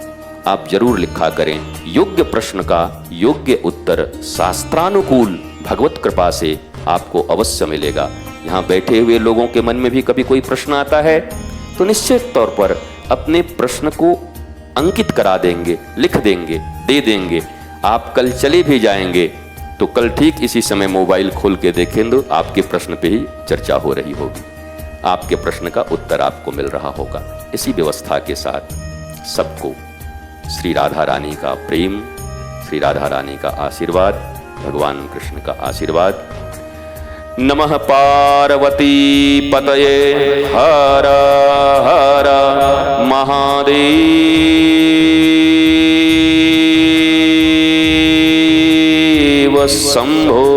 आप जरूर लिखा करें। योग्य प्रश्न का योग्य उत्तर शास्त्रानुकूल भगवत कृपा से आपको अवश्य मिलेगा। यहाँ बैठे हुए लोगों के मन में भी कभी कोई प्रश्न आता है तो निश्चित तौर पर अपने प्रश्न को अंकित करा देंगे, लिख देंगे, दे देंगे। आप कल चले भी जाएंगे तो कल ठीक इसी समय मोबाइल खोल के देखें तो आपके प्रश्न पे ही चर्चा हो रही होगी, आपके प्रश्न का उत्तर आपको मिल रहा होगा। इसी व्यवस्था के साथ सबको श्री राधा रानी का प्रेम, श्री राधा रानी का आशीर्वाद, भगवान कृष्ण का आशीर्वाद। नमः पार्वती पतये हर हर महादेव शंभो।